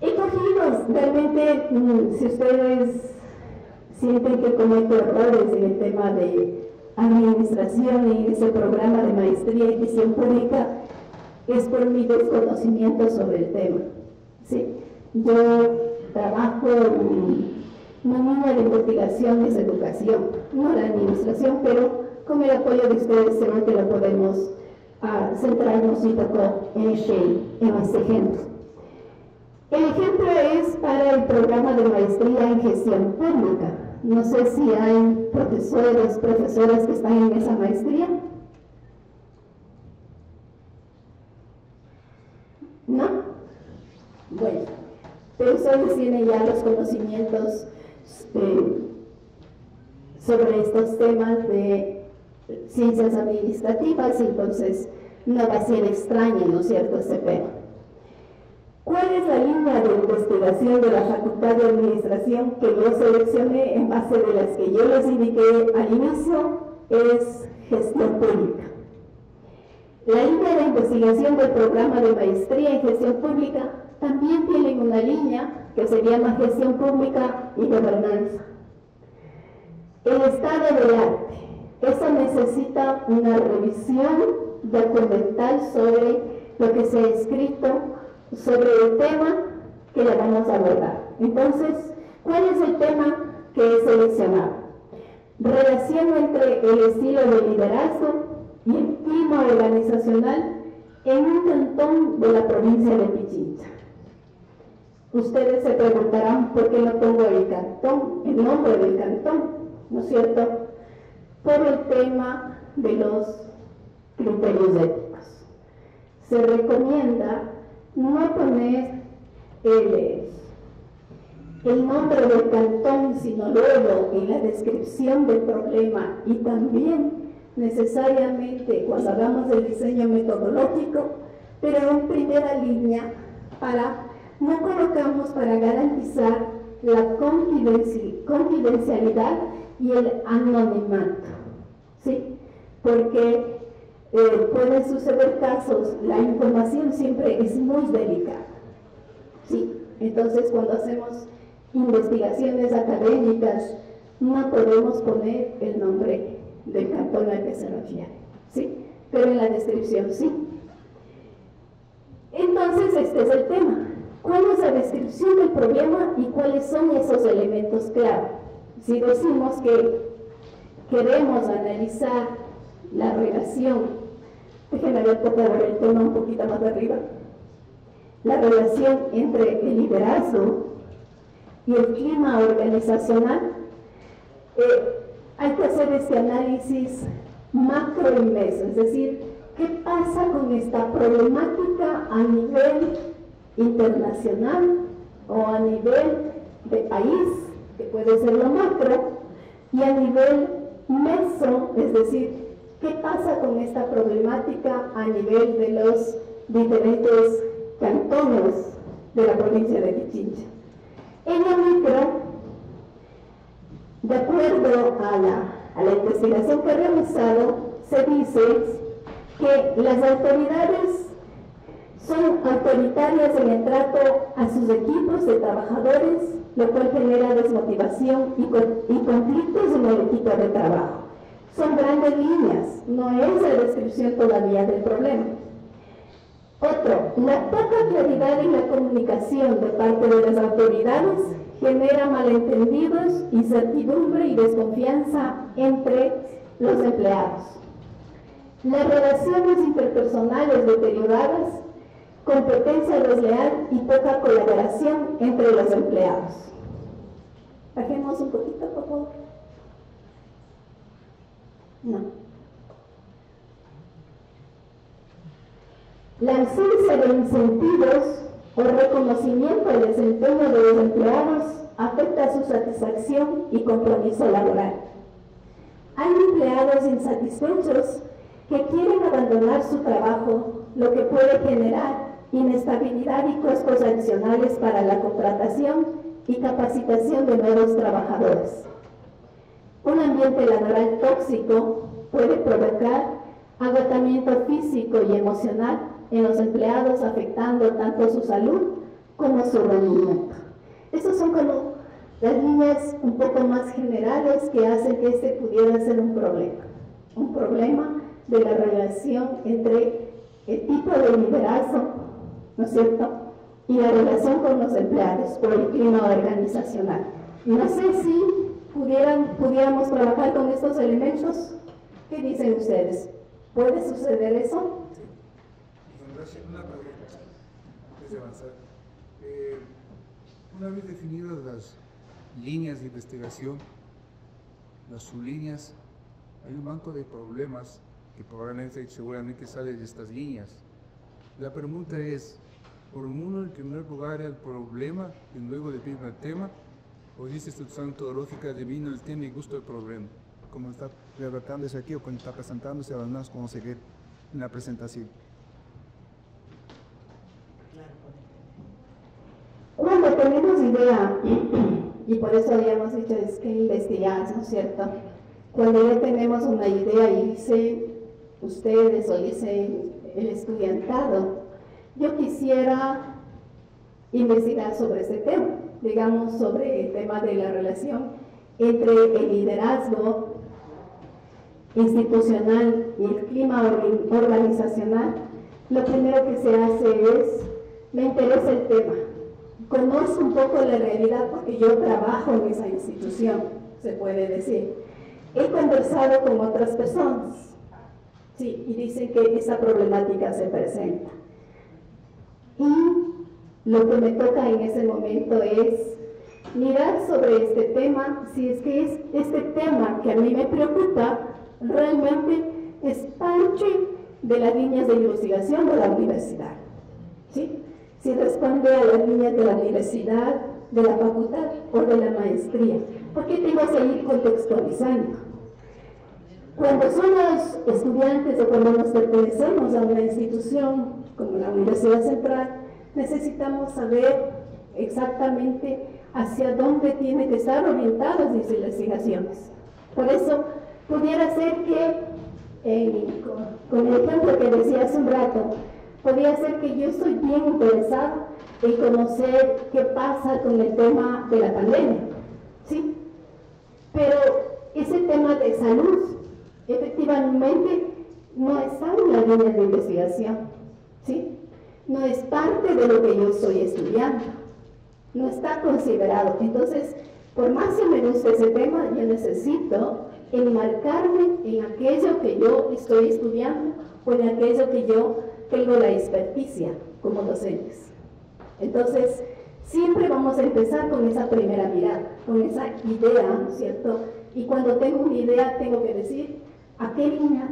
He cogido realmente, si ustedes sienten que cometo errores en el tema de administración en ese programa de maestría en gestión pública, es por mi desconocimiento sobre el tema, ¿sí? Yo trabajo en una línea de investigación es educación, no la administración, pero con el apoyo de ustedes seguro que lo podemos centrarnos un poco en este ejemplo. El ejemplo es para el programa de maestría en gestión pública. No sé si hay profesores, profesoras que están en esa maestría. ¿No? Bueno, pero ustedes tienen ya los conocimientos sobre estos temas de ciencias administrativas, entonces no va a ser extraño, ¿no es cierto?, este tema. ¿Cuál es la línea de investigación de la Facultad de Administración que yo seleccioné en base de las que yo les indiqué al inicio? Es gestión pública. La línea de investigación del programa de maestría en gestión pública también tiene una línea que se llama gestión pública y gobernanza. El estado del arte. Eso necesita una revisión documental sobre lo que se ha escrito sobre el tema que le vamos a abordar. Entonces, ¿cuál es el tema que he seleccionado? Relación entre el estilo de liderazgo y el clima organizacional en un cantón de la provincia de Pichincha. Ustedes se preguntarán por qué no pongo el cantón, el nombre del cantón, ¿no es cierto? Por el tema de los criterios éticos. Se recomienda no poner el nombre del cantón, sino luego en la descripción del problema y también necesariamente cuando hagamos el diseño metodológico, pero en primera línea no colocamos para garantizar la confidencialidad y el anonimato, ¿sí? Porque pueden suceder casos, la información siempre es muy delicada, ¿sí? Entonces cuando hacemos investigaciones académicas no podemos poner el nombre del cantón al que se refiere, ¿sí? Pero en la descripción sí. Entonces este es el tema. ¿Cuál es la descripción del problema y cuáles son esos elementos clave? Si decimos que queremos analizar la relación, déjenme ver por favor el tema un poquito más arriba, la relación entre el liderazgo y el clima organizacional, hay que hacer este análisis macro y meso, es decir, ¿qué pasa con esta problemática a nivel internacional o a nivel de país, que puede ser lo macro, y a nivel meso, es decir, ¿qué pasa con esta problemática a nivel de los diferentes cantones de la provincia de Pichincha? En la micro, de acuerdo a la investigación que he realizado, se dice que las autoridades son autoritarias en el trato a sus equipos de trabajadores, lo cual genera desmotivación y conflictos en el equipo de trabajo. Son grandes líneas, no es la descripción todavía del problema. Otro, la poca claridad en la comunicación de parte de las autoridades genera malentendidos, incertidumbre y desconfianza entre los empleados. Las relaciones interpersonales deterioradas, competencia desleal y poca colaboración entre los empleados. Bajemos un poquito, por favor. No. La ausencia de incentivos o reconocimiento del desempeño de los empleados afecta su satisfacción y compromiso laboral. Hay empleados insatisfechos que quieren abandonar su trabajo, lo que puede generar inestabilidad y costos adicionales para la contratación y capacitación de nuevos trabajadores. Un ambiente laboral tóxico puede provocar agotamiento físico y emocional en los empleados, afectando tanto su salud como su rendimiento. Estas son como las líneas un poco más generales que hacen que este pudiera ser un problema de la relación entre el tipo de liderazgo, ¿no es cierto?, y la relación con los empleados por el clima organizacional. No sé si pudiéramos trabajar con estos elementos. ¿Qué dicen ustedes? ¿Puede suceder eso? Una pregunta antes de avanzar. Una vez definidas las líneas de investigación, las sublíneas, hay un banco de problemas que probablemente, seguramente sale de estas líneas. La pregunta es, ¿por uno en primer lugar el problema y luego define el tema? ¿O dice estructura metodológica divino el tema y gusto el problema? Como está redactándose aquí o cuando está presentándose, además como se ve en la presentación. Cuando tenemos idea, y por eso habíamos dicho es que investigar, ¿no es cierto? Cuando ya tenemos una idea y dice ustedes o dice el estudiantado, yo quisiera investigar sobre ese tema, digamos sobre el tema de la relación entre el liderazgo institucional y el clima organizacional. Lo primero que se hace es, me interesa el tema, conozco un poco la realidad porque yo trabajo en esa institución, se puede decir. He conversado con otras personas, sí, y dicen que esa problemática se presenta. Y lo que me toca en ese momento es mirar sobre este tema, si es que es este tema que a mí me preocupa, realmente es parte de las líneas de investigación de la universidad, ¿sí? Si responde a las líneas de la universidad, de la facultad o de la maestría. ¿Por qué tengo que ir contextualizando? Cuando somos estudiantes o cuando nos pertenecemos a una institución como la Universidad Central, necesitamos saber exactamente hacia dónde tienen que estar orientadas las investigaciones. Por eso, pudiera ser que, con el ejemplo que decía hace un rato, podría ser que yo estoy bien interesado en conocer qué pasa con el tema de la pandemia, ¿sí? Pero ese tema de salud, efectivamente, no está en la línea de investigación, ¿sí? No es parte de lo que yo estoy estudiando, no está considerado. Entonces, por más que me guste ese tema, yo necesito enmarcarme en aquello que yo estoy estudiando o en aquello que yo tengo la experticia como docentes. Entonces, Siempre vamos a empezar con esa primera mirada, con esa idea, ¿no es cierto? Y cuando tengo una idea, tengo que decir a qué línea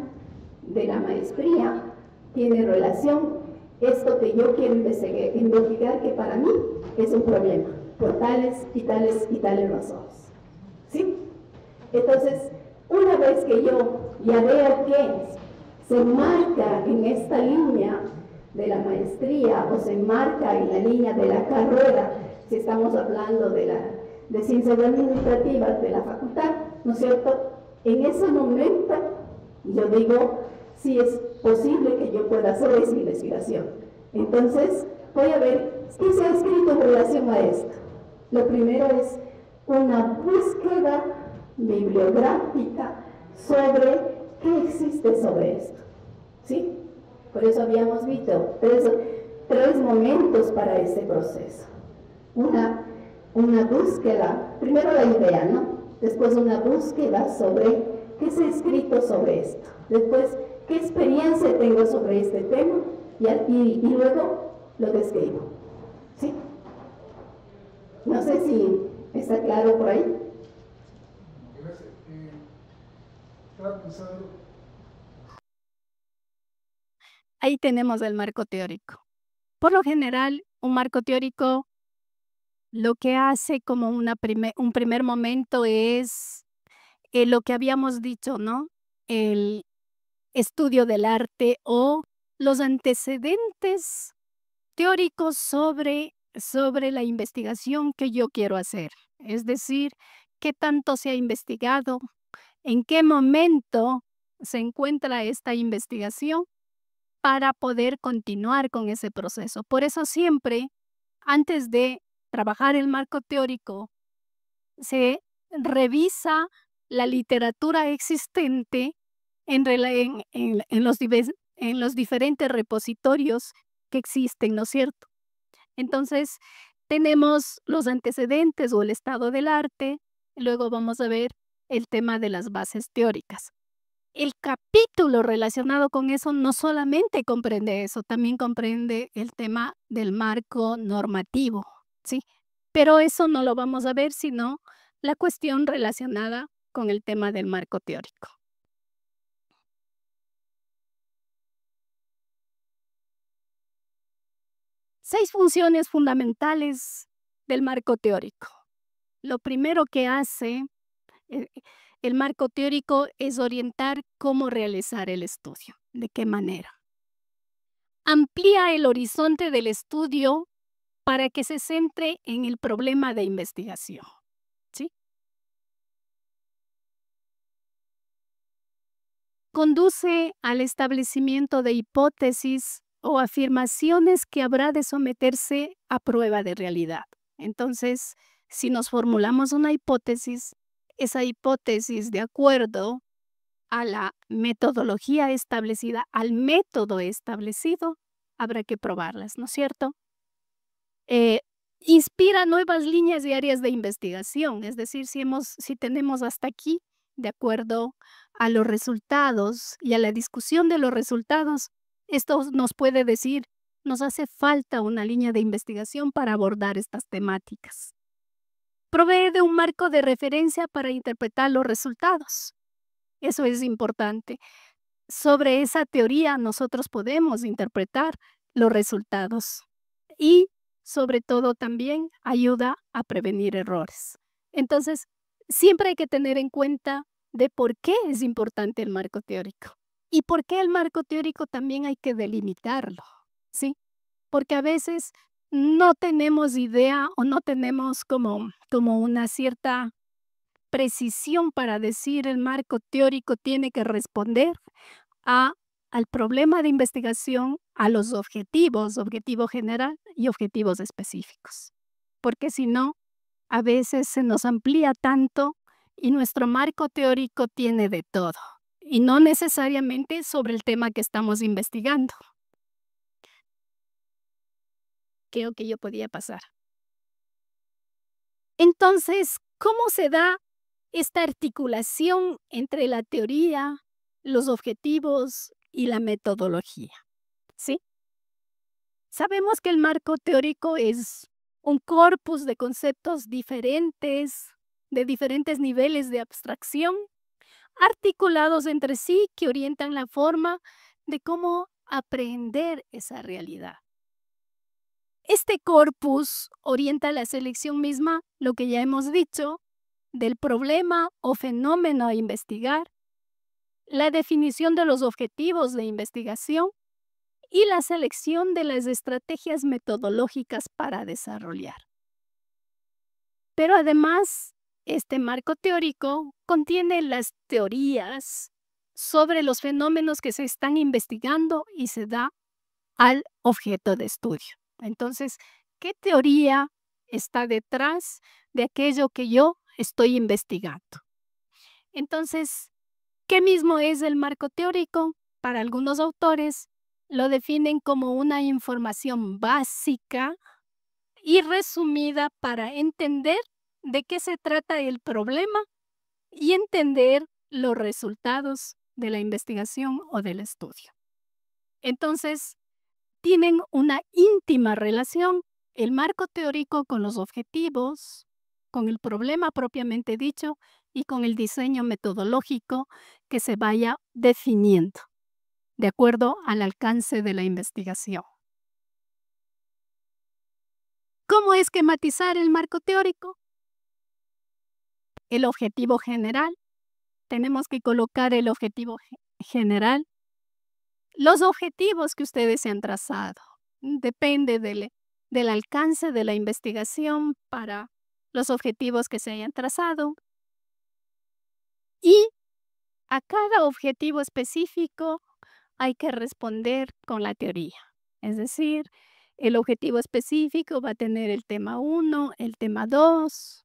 de la maestría tiene relación esto que yo quiero investigar, que para mí es un problema, por tales y tales y tales razones. ¿Sí? Entonces, una vez que yo ya veo que se marca en esta línea de la maestría o se marca en la línea de la carrera, si estamos hablando de ciencias administrativas de la facultad, ¿no es cierto? En ese momento yo digo, si es posible que yo pueda hacer esa investigación. Entonces, voy a ver qué se ha escrito en relación a esto. Lo primero es una búsqueda bibliográfica sobre qué existe sobre esto. ¿Sí? Por eso habíamos visto tres momentos para este proceso. Una búsqueda, primero la idea, ¿no? Después una búsqueda sobre qué se ha escrito sobre esto. Después, qué experiencia tengo sobre este tema y luego lo describo. ¿Sí? No sé si está claro por ahí. Gracias. Ahí tenemos el marco teórico. Por lo general, un marco teórico lo que hace como un primer momento es lo que habíamos dicho, ¿no? El estudio del arte o los antecedentes teóricos sobre la investigación que yo quiero hacer. Es decir, qué tanto se ha investigado, en qué momento se encuentra esta investigación para poder continuar con ese proceso. Por eso siempre, antes de trabajar el marco teórico, se revisa la literatura existente en los diferentes repositorios que existen, ¿no es cierto? Entonces, tenemos los antecedentes o el estado del arte, luego vamos a ver el tema de las bases teóricas. El capítulo relacionado con eso no solamente comprende eso, también comprende el tema del marco normativo, ¿sí? Pero eso no lo vamos a ver, sino la cuestión relacionada con el tema del marco teórico. Seis funciones fundamentales del marco teórico. Lo primero que hace el marco teórico es orientar cómo realizar el estudio, de qué manera. Amplía el horizonte del estudio para que se centre en el problema de investigación, ¿sí? Conduce al establecimiento de hipótesis o afirmaciones que habrá de someterse a prueba de realidad. Entonces, si nos formulamos una hipótesis, esa hipótesis, de acuerdo a la metodología establecida, al método establecido, habrá que probarlas, ¿no es cierto? Inspira nuevas líneas y áreas de investigación, es decir, si tenemos hasta aquí, de acuerdo a los resultados y a la discusión de los resultados, esto nos puede decir, nos hace falta una línea de investigación para abordar estas temáticas. Provee de un marco de referencia para interpretar los resultados. Eso es importante. Sobre esa teoría nosotros podemos interpretar los resultados y sobre todo también ayuda a prevenir errores. Entonces, siempre hay que tener en cuenta de por qué es importante el marco teórico y por qué el marco teórico también hay que delimitarlo, ¿sí? Porque a veces no tenemos idea o no tenemos como una cierta precisión para decir el marco teórico tiene que responder al problema de investigación, a los objetivos, objetivo general y objetivos específicos. Porque si no, a veces se nos amplía tanto y nuestro marco teórico tiene de todo, y no necesariamente sobre el tema que estamos investigando. Creo que yo podía pasar. Entonces, ¿cómo se da esta articulación entre la teoría, los objetivos y la metodología? ¿Sí? Sabemos que el marco teórico es un corpus de conceptos diferentes, de diferentes niveles de abstracción, articulados entre sí que orientan la forma de cómo aprender esa realidad. Este corpus orienta la selección misma, lo que ya hemos dicho, del problema o fenómeno a investigar, la definición de los objetivos de investigación y la selección de las estrategias metodológicas para desarrollar. Pero además, este marco teórico contiene las teorías sobre los fenómenos que se están investigando y se da al objeto de estudio. Entonces, ¿qué teoría está detrás de aquello que yo estoy investigando? Entonces, ¿qué mismo es el marco teórico? Para algunos autores lo definen como una información básica y resumida para entender de qué se trata el problema y entender los resultados de la investigación o del estudio. Entonces, tienen una íntima relación el marco teórico con los objetivos, con el problema propiamente dicho y con el diseño metodológico que se vaya definiendo de acuerdo al alcance de la investigación. ¿Cómo esquematizar el marco teórico? El objetivo general. Tenemos que colocar el objetivo general. Los objetivos que ustedes se han trazado. Depende del alcance de la investigación para los objetivos que se hayan trazado. Y a cada objetivo específico hay que responder con la teoría. Es decir, el objetivo específico va a tener el tema 1, el tema 2,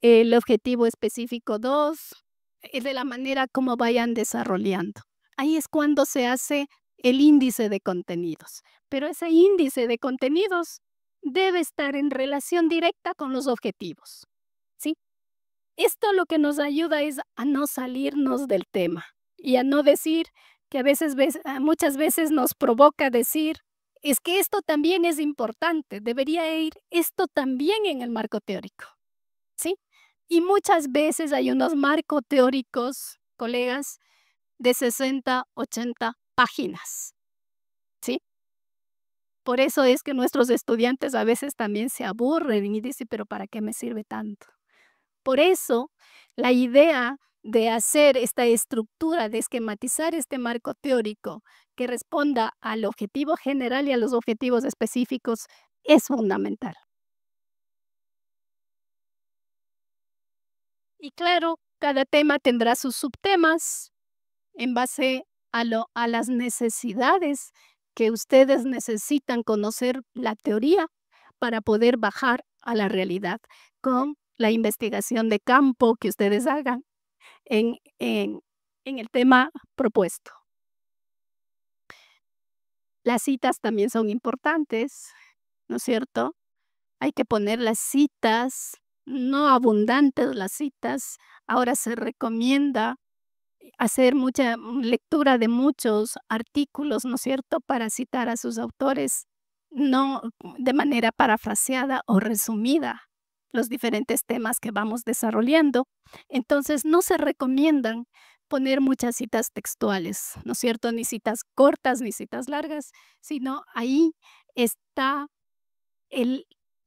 el objetivo específico 2, de la manera como vayan desarrollando. Ahí es cuando se hace el índice de contenidos. Pero ese índice de contenidos debe estar en relación directa con los objetivos, ¿sí? Esto lo que nos ayuda es a no salirnos del tema y a no decir que muchas veces nos provoca decir, es que esto también es importante, debería ir esto también en el marco teórico, ¿sí? Y muchas veces hay unos marcos teóricos, colegas, de 60, 80 páginas, ¿sí? Por eso es que nuestros estudiantes a veces también se aburren y dicen, pero ¿para qué me sirve tanto? Por eso, la idea de hacer esta estructura, de esquematizar este marco teórico que responda al objetivo general y a los objetivos específicos es fundamental. Y claro, cada tema tendrá sus subtemas en base a las necesidades que ustedes necesitan conocer la teoría para poder bajar a la realidad con la investigación de campo que ustedes hagan en el tema propuesto. Las citas también son importantes, ¿no es cierto? Hay que poner las citas, no abundantes las citas. Ahora se recomienda hacer mucha lectura de muchos artículos, ¿no es cierto?, para citar a sus autores, no de manera parafraseada o resumida los diferentes temas que vamos desarrollando. Entonces, no se recomiendan poner muchas citas textuales, ¿no es cierto?, ni citas cortas ni citas largas, sino ahí está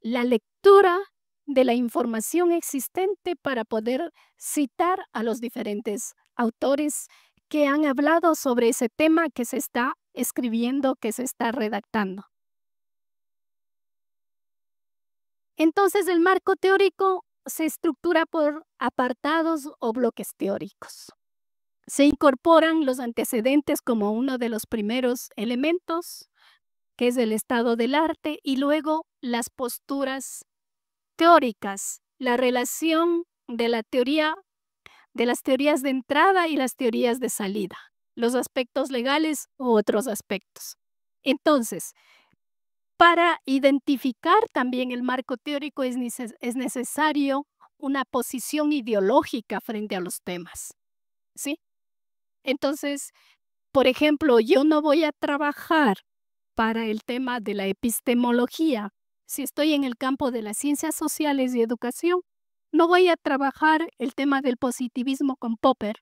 la lectura de la información existente para poder citar a los diferentes autores que han hablado sobre ese tema que se está escribiendo, que se está redactando. Entonces, el marco teórico se estructura por apartados o bloques teóricos. Se incorporan los antecedentes como uno de los primeros elementos, que es el estado del arte, y luego las posturas teóricas, la relación de la teoría, de las teorías de entrada y las teorías de salida, los aspectos legales u otros aspectos. Entonces, para identificar también el marco teórico es necesario una posición ideológica frente a los temas, ¿sí? Entonces, por ejemplo, yo no voy a trabajar para el tema de la epistemología si estoy en el campo de las ciencias sociales y educación, no voy a trabajar el tema del positivismo con Popper,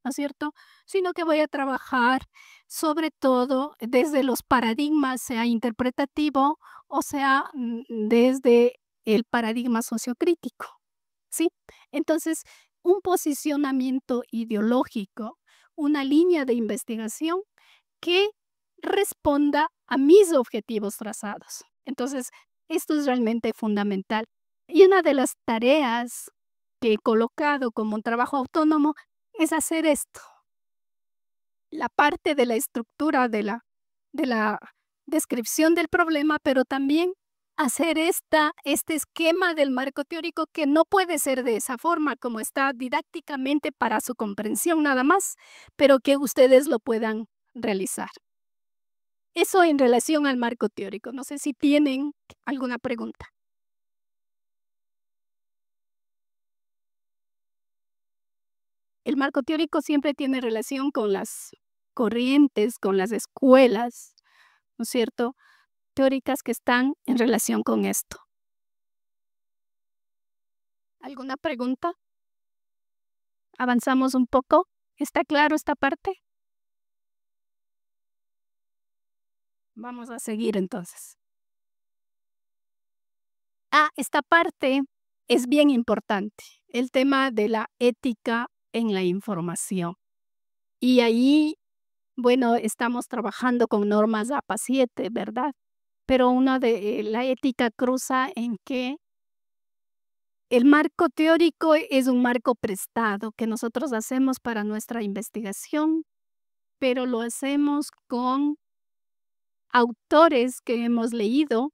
¿no es cierto? Sino que voy a trabajar sobre todo desde los paradigmas, sea interpretativo o sea desde el paradigma sociocrítico, ¿sí? Entonces, un posicionamiento ideológico, una línea de investigación que responda a mis objetivos trazados. Entonces, esto es realmente fundamental. Y una de las tareas que he colocado como un trabajo autónomo es hacer esto. La parte de la estructura de la descripción del problema, pero también hacer este esquema del marco teórico que no puede ser de esa forma, como está didácticamente para su comprensión nada más, pero que ustedes lo puedan realizar. Eso en relación al marco teórico. No sé si tienen alguna pregunta. El marco teórico siempre tiene relación con las corrientes, con las escuelas, ¿no es cierto?, teóricas que están en relación con esto. ¿Alguna pregunta? ¿Avanzamos un poco? ¿Está claro esta parte? Vamos a seguir entonces. Esta parte es bien importante, el tema de la ética en la información. Y ahí, bueno, estamos trabajando con normas APA 7, ¿verdad? Pero una de la ética cruza en que el marco teórico es un marco prestado que nosotros hacemos para nuestra investigación, pero lo hacemos con autores que hemos leído.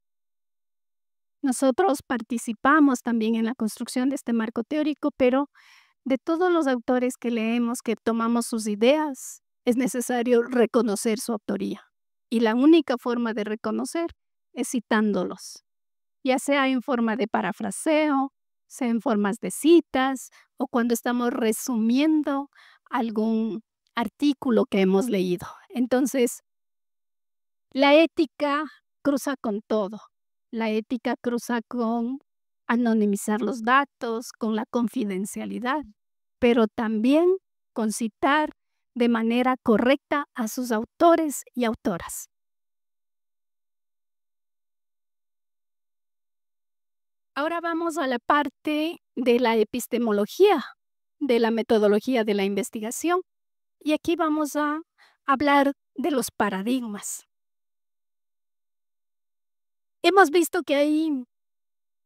Nosotros participamos también en la construcción de este marco teórico, pero de todos los autores que leemos, que tomamos sus ideas, es necesario reconocer su autoría. Y la única forma de reconocer es citándolos, ya sea en forma de parafraseo, sea en formas de citas o cuando estamos resumiendo algún artículo que hemos leído. Entonces, la ética cruza con todo. La ética cruza con anonimizar los datos, con la confidencialidad, pero también con citar de manera correcta a sus autores y autoras. Ahora vamos a la parte de la epistemología, de la metodología de la investigación. Y aquí vamos a hablar de los paradigmas. Hemos visto que hay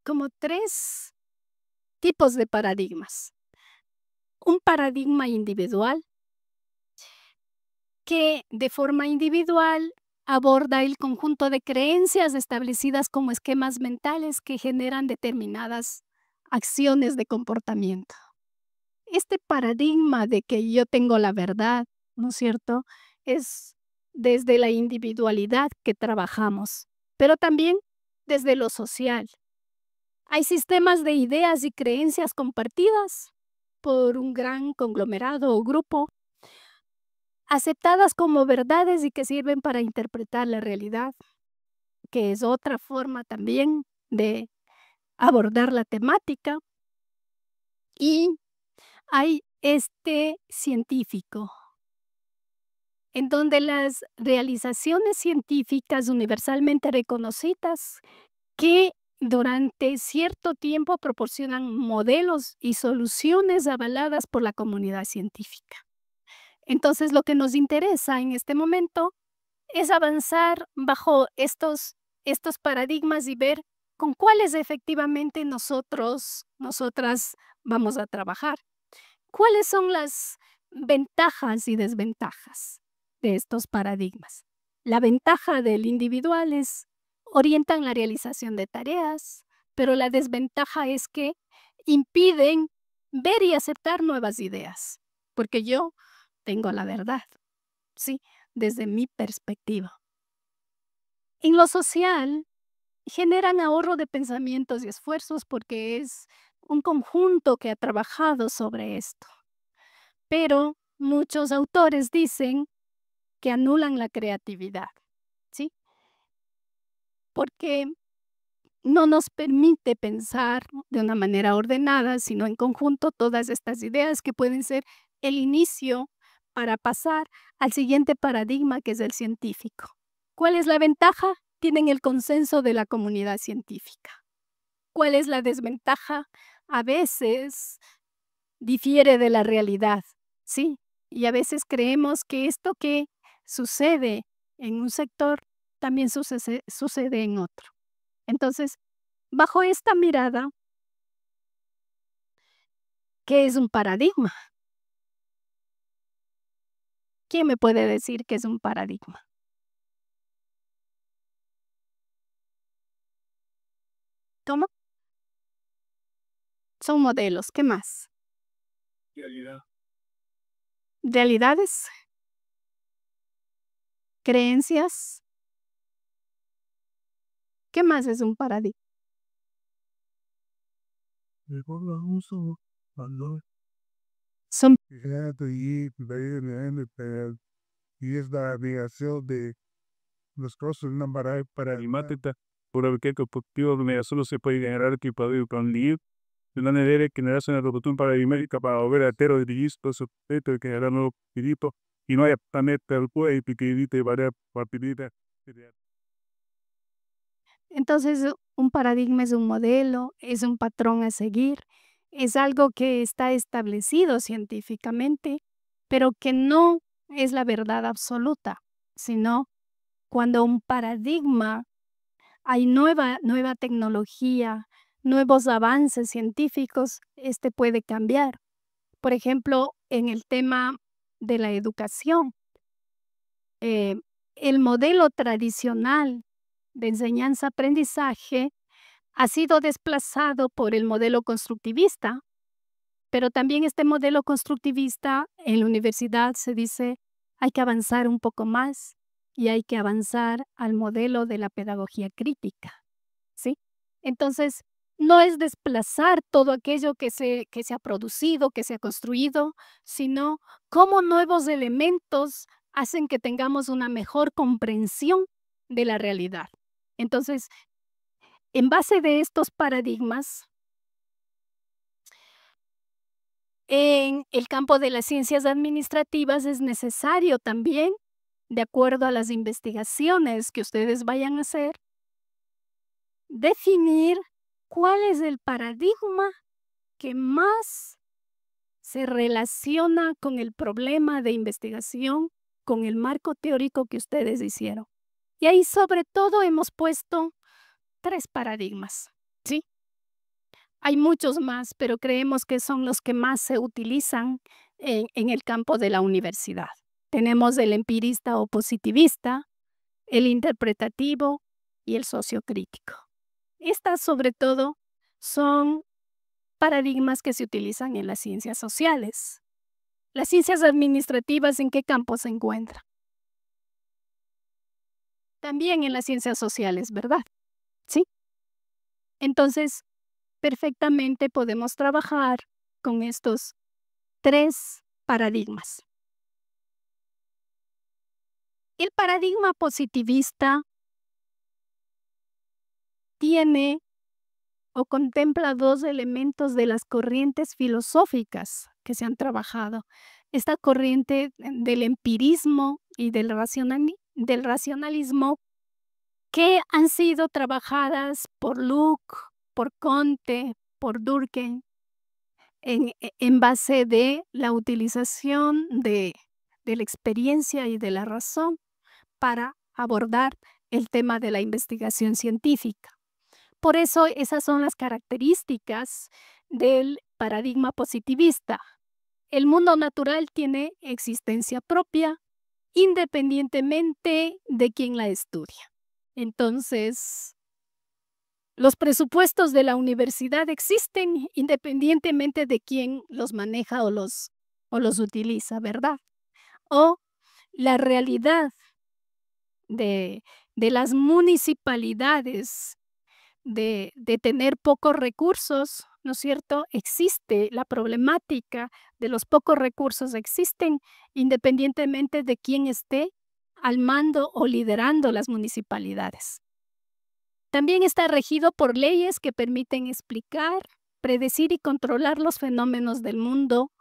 como 3 tipos de paradigmas. Un paradigma individual que de forma individual aborda el conjunto de creencias establecidas como esquemas mentales que generan determinadas acciones de comportamiento. Este paradigma de que yo tengo la verdad, ¿no es cierto?, es desde la individualidad que trabajamos, pero también desde lo social. Hay sistemas de ideas y creencias compartidas por un gran conglomerado o grupo, aceptadas como verdades y que sirven para interpretar la realidad, que es otra forma también de abordar la temática. Y hay científico, en donde las realizaciones científicas universalmente reconocidas que durante cierto tiempo proporcionan modelos y soluciones avaladas por la comunidad científica. Entonces, lo que nos interesa en este momento es avanzar bajo estos paradigmas y ver con cuáles efectivamente nosotras vamos a trabajar. ¿Cuáles son las ventajas y desventajas de estos paradigmas? La ventaja del individual es orientan la realización de tareas, pero la desventaja es que impiden ver y aceptar nuevas ideas, porque yo tengo la verdad, ¿sí?, desde mi perspectiva. En lo social, generan ahorro de pensamientos y esfuerzos porque es un conjunto que ha trabajado sobre esto. Pero muchos autores dicen que anulan la creatividad, ¿sí? Porque no nos permite pensar de una manera ordenada, sino en conjunto todas estas ideas que pueden ser el inicio para pasar al siguiente paradigma, que es el científico. ¿Cuál es la ventaja? Tienen el consenso de la comunidad científica. ¿Cuál es la desventaja? A veces difiere de la realidad, ¿sí? Y a veces creemos que esto que sucede en un sector también sucede en otro. Entonces, bajo esta mirada, ¿qué es un paradigma? ¿Quién me puede decir qué es un paradigma? ¿Cómo? Son modelos, ¿qué más? Realidad. ¿Realidades? ¿Creencias? ¿Qué más es un paradigma? Son Y es la negación de los cosas de una paradigmática por que objetivo donde solo se puede generar que puede expandir de una manera que genera una rotación paradigmática para volver a tero dirigir todo su objeto y generar nuevo equipo y no haya planeta el cual y que evite varias partidas. Entonces, un paradigma es un modelo, es un patrón a seguir, es algo que está establecido científicamente, pero que no es la verdad absoluta, sino cuando un paradigma, hay nueva tecnología, nuevos avances científicos, este puede cambiar. Por ejemplo, en el tema de la educación, el modelo tradicional de enseñanza-aprendizaje ha sido desplazado por el modelo constructivista, pero también este modelo constructivista en la universidad se dice hay que avanzar un poco más y hay que avanzar al modelo de la pedagogía crítica, ¿sí? Entonces, no es desplazar todo aquello que se ha producido, que se ha construido, sino cómo nuevos elementos hacen que tengamos una mejor comprensión de la realidad. Entonces, en base de estos paradigmas, en el campo de las ciencias administrativas es necesario también, de acuerdo a las investigaciones que ustedes vayan a hacer, definir cuál es el paradigma que más se relaciona con el problema de investigación, con el marco teórico que ustedes hicieron. Y ahí sobre todo hemos puesto 3 paradigmas, ¿sí? Hay muchos más, pero creemos que son los que más se utilizan en el campo de la universidad. Tenemos el empirista o positivista, el interpretativo y el sociocrítico. Estas sobre todo son paradigmas que se utilizan en las ciencias sociales. Las ciencias administrativas, ¿en qué campo se encuentran? También en las ciencias sociales, ¿verdad? ¿Sí? Entonces, perfectamente podemos trabajar con estos 3 paradigmas. El paradigma positivista tiene o contempla 2 elementos de las corrientes filosóficas que se han trabajado. Esta corriente del empirismo y del racionalismo que han sido trabajadas por Luke, por Comte, por Durkheim, en base de la utilización de la experiencia y de la razón para abordar el tema de la investigación científica. Por eso esas son las características del paradigma positivista. El mundo natural tiene existencia propia independientemente de quien la estudia. Entonces, los presupuestos de la universidad existen independientemente de quién los maneja o los utiliza, ¿verdad? O la realidad de las municipalidades de tener pocos recursos, ¿no es cierto? Existe la problemática de los pocos recursos, existen independientemente de quién esté al mando o liderando las municipalidades. También está regido por leyes que permiten explicar, predecir y controlar los fenómenos del mundo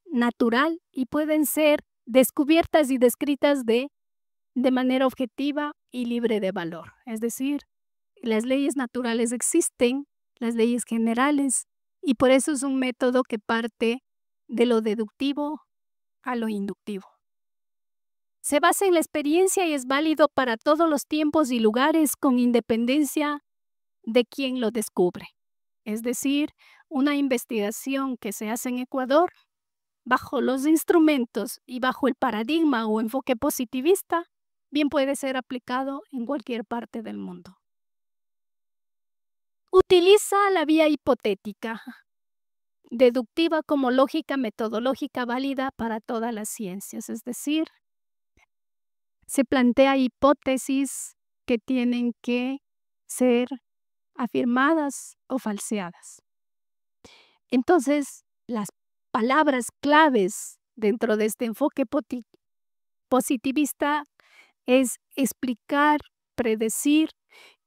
natural y pueden ser descubiertas y descritas de manera objetiva y libre de valor. Es decir, las leyes naturales existen, las leyes generales, y por eso es un método que parte de lo deductivo a lo inductivo. Se basa en la experiencia y es válido para todos los tiempos y lugares con independencia de quien lo descubre. Es decir, una investigación que se hace en Ecuador bajo los instrumentos y bajo el paradigma o enfoque positivista, bien puede ser aplicado en cualquier parte del mundo. Utiliza la vía hipotética, deductiva como lógica metodológica válida para todas las ciencias, es decir, se plantea hipótesis que tienen que ser afirmadas o falseadas. Entonces, las palabras claves dentro de este enfoque positivista es explicar, predecir,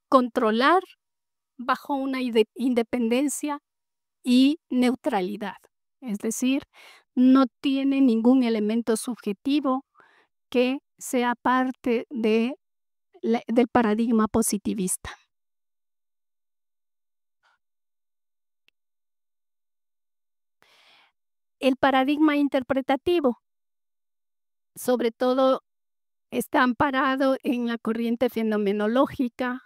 controlar bajo una independencia y neutralidad. Es decir, no tiene ningún elemento subjetivo que sea parte del paradigma positivista. El paradigma interpretativo, sobre todo, está amparado en la corriente fenomenológica.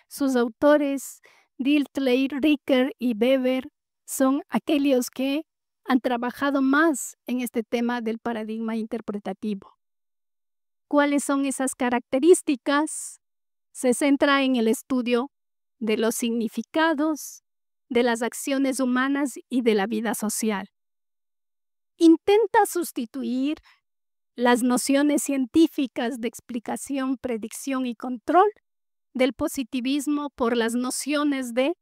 Sus autores, Dilthey, Ricker y Weber, son aquellos que han trabajado más en este tema del paradigma interpretativo. ¿Cuáles son esas características? Se centra en el estudio de los significados, de las acciones humanas y de la vida social. Intenta sustituir las nociones científicas de explicación, predicción y control del positivismo por las nociones de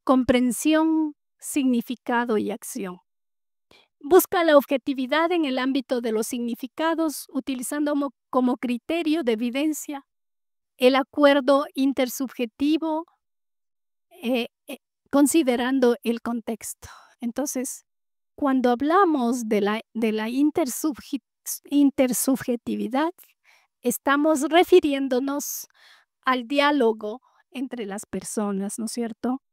comprensión, significado y acción. Busca la objetividad en el ámbito de los significados, utilizando como criterio de evidencia el acuerdo intersubjetivo, considerando el contexto. Entonces, cuando hablamos de la intersubjetividad, estamos refiriéndonos al diálogo entre las personas, ¿no es cierto?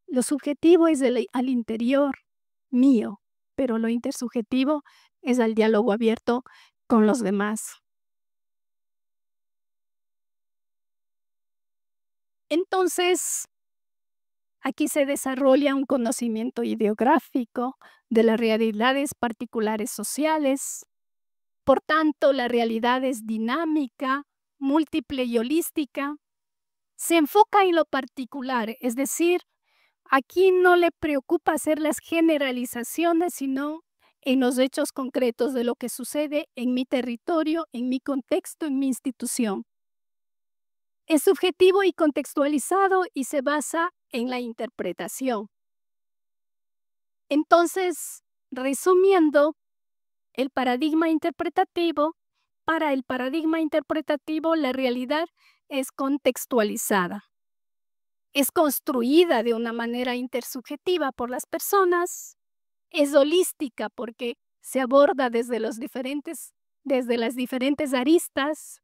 Lo subjetivo es al interior mío, pero lo intersubjetivo es al diálogo abierto con los demás. Entonces, aquí se desarrolla un conocimiento ideográfico de las realidades particulares sociales. Por tanto, la realidad es dinámica, múltiple y holística. Se enfoca en lo particular, es decir, aquí no le preocupa hacer las generalizaciones, sino en los hechos concretos de lo que sucede en mi territorio, en mi contexto, en mi institución. Es subjetivo y contextualizado y se basa en la interpretación. Entonces, resumiendo, el paradigma interpretativo, para el paradigma interpretativo, la realidad es contextualizada. Es construida de una manera intersubjetiva por las personas, es holística porque se aborda desde las diferentes aristas,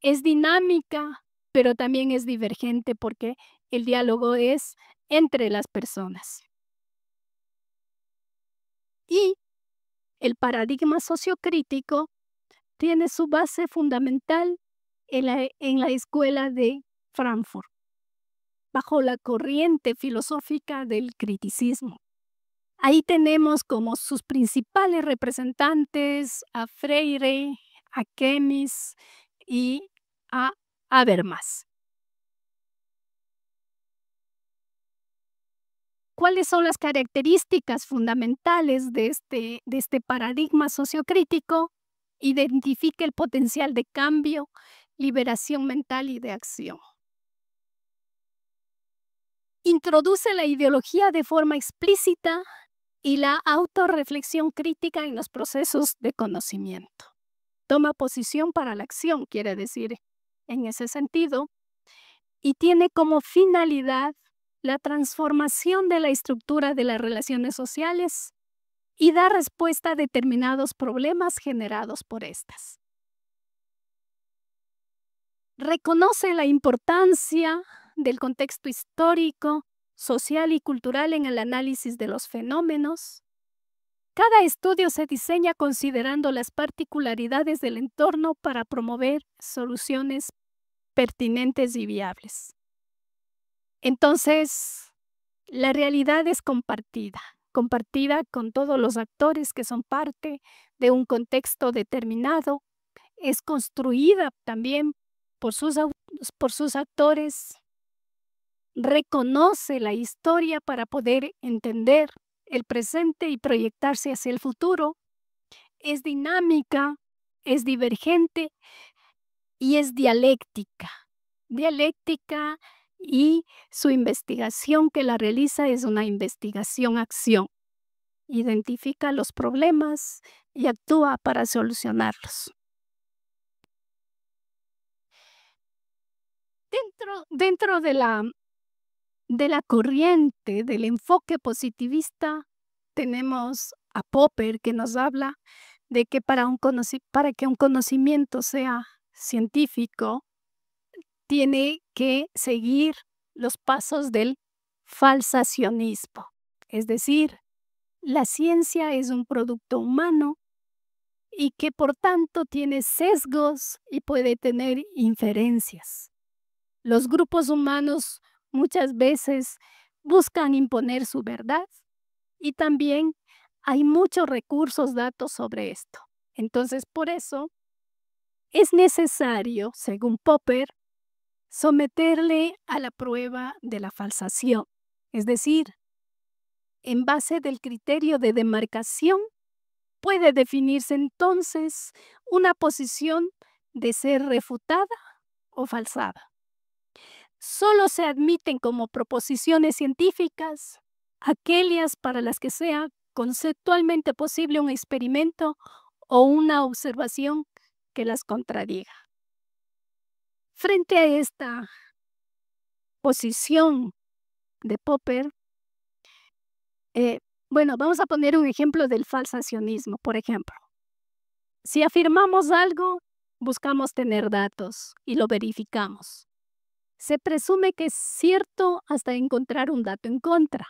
es dinámica, pero también es divergente porque el diálogo es entre las personas. Y el paradigma sociocrítico tiene su base fundamental en la escuela de Frankfurt, bajo la corriente filosófica del criticismo. Ahí tenemos como sus principales representantes a Freire, a Kemis y a Habermas. ¿Cuáles son las características fundamentales de este paradigma sociocrítico? Identifica el potencial de cambio, liberación mental y de acción. Introduce la ideología de forma explícita y la autorreflexión crítica en los procesos de conocimiento. Toma posición para la acción, quiere decir, en ese sentido, y tiene como finalidad la transformación de la estructura de las relaciones sociales y da respuesta a determinados problemas generados por estas. Reconoce la importancia del contexto histórico, social y cultural en el análisis de los fenómenos. Cada estudio se diseña considerando las particularidades del entorno para promover soluciones pertinentes y viables. Entonces, la realidad es compartida con todos los actores que son parte de un contexto determinado, es construida también por sus actores, reconoce la historia para poder entender el presente y proyectarse hacia el futuro, es dinámica, es divergente y es dialéctica. Dialéctica y su investigación que la realiza es una investigación-acción. Identifica los problemas y actúa para solucionarlos. Dentro de la corriente del enfoque positivista tenemos a Popper, que nos habla de que para que un conocimiento sea científico tiene que seguir los pasos del falsacionismo. Es decir, la ciencia es un producto humano y que por tanto tiene sesgos y puede tener inferencias. Los grupos humanos muchas veces buscan imponer su verdad y también hay muchos recursos datos sobre esto. Entonces, por eso es necesario, según Popper, someterle a la prueba de la falsación. Es decir, en base del criterio de demarcación, puede definirse entonces una posición de ser refutada o falsada. Solo se admiten como proposiciones científicas aquellas para las que sea conceptualmente posible un experimento o una observación que las contradiga. Frente a esta posición de Popper, vamos a poner un ejemplo del falsacionismo, por ejemplo. Si afirmamos algo, buscamos tener datos y lo verificamos. Se presume que es cierto hasta encontrar un dato en contra.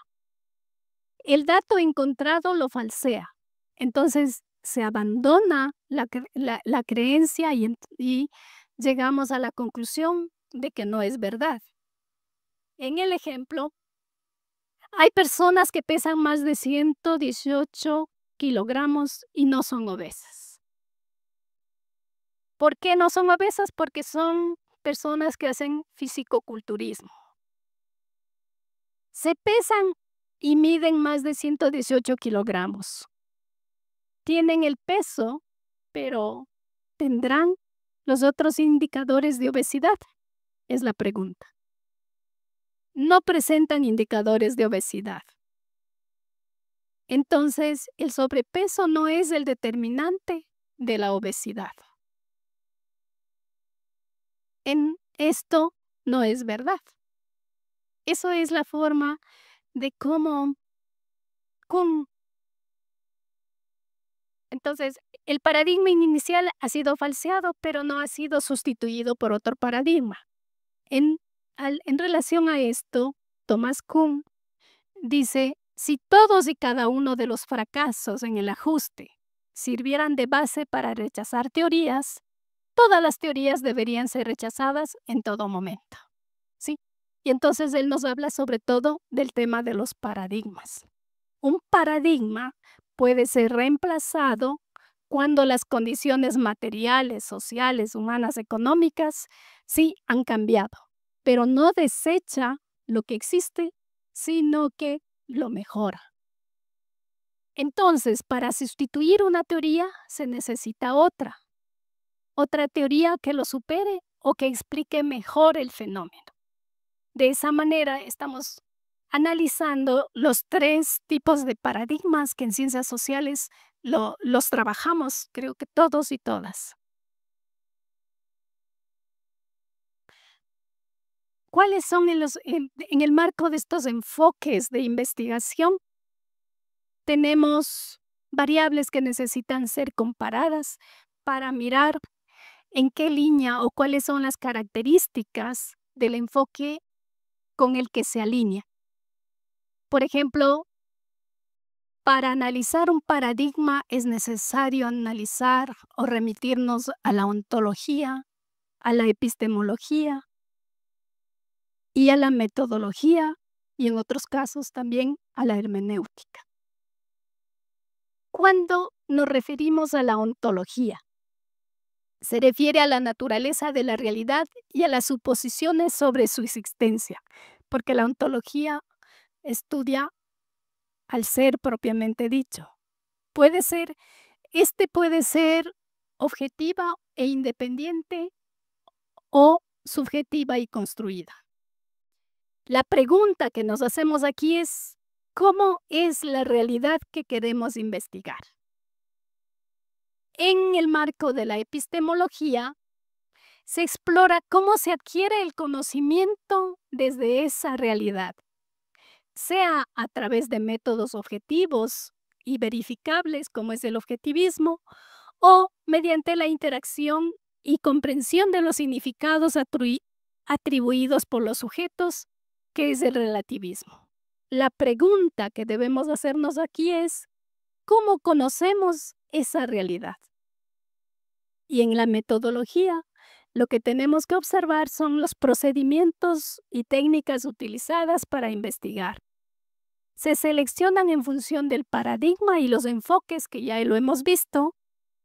El dato encontrado lo falsea. Entonces se abandona la creencia y llegamos a la conclusión de que no es verdad. En el ejemplo, hay personas que pesan más de 118 kilogramos y no son obesas. ¿Por qué no son obesas? Porque son personas que hacen fisicoculturismo. Se pesan y miden más de 118 kilogramos. Tienen el peso, pero ¿tendrán los otros indicadores de obesidad? Es la pregunta. No presentan indicadores de obesidad. Entonces, el sobrepeso no es el determinante de la obesidad. En esto no es verdad. Eso es la forma de cómo. Entonces, el paradigma inicial ha sido falseado, pero no ha sido sustituido por otro paradigma. En relación a esto, Thomas Kuhn dice, si todos y cada uno de los fracasos en el ajuste sirvieran de base para rechazar teorías, todas las teorías deberían ser rechazadas en todo momento. ¿Sí? Y entonces él nos habla sobre todo del tema de los paradigmas. Un paradigma puede ser reemplazado cuando las condiciones materiales, sociales, humanas, económicas, sí han cambiado, pero no desecha lo que existe, sino que lo mejora. Entonces, para sustituir una teoría se necesita otra teoría que lo supere o que explique mejor el fenómeno. De esa manera estamos analizando los 3 tipos de paradigmas que en ciencias sociales los trabajamos, creo que todos y todas. ¿Cuáles son en el marco de estos enfoques de investigación? Tenemos variables que necesitan ser comparadas para mirar en qué línea o cuáles son las características del enfoque con el que se alinea. Por ejemplo, para analizar un paradigma es necesario analizar o remitirnos a la ontología, a la epistemología y a la metodología, y en otros casos también a la hermenéutica. Cuando nos referimos a la ontología, se refiere a la naturaleza de la realidad y a las suposiciones sobre su existencia, porque la ontología estudia al ser propiamente dicho. Puede ser objetiva e independiente o subjetiva y construida. La pregunta que nos hacemos aquí es, ¿cómo es la realidad que queremos investigar? En el marco de la epistemología, se explora cómo se adquiere el conocimiento desde esa realidad, sea a través de métodos objetivos y verificables, como es el objetivismo, o mediante la interacción y comprensión de los significados atribuidos por los sujetos, que es el relativismo. La pregunta que debemos hacernos aquí es, ¿cómo conocemos esa realidad? Y en la metodología, lo que tenemos que observar son los procedimientos y técnicas utilizadas para investigar. Se seleccionan en función del paradigma y los enfoques que ya lo hemos visto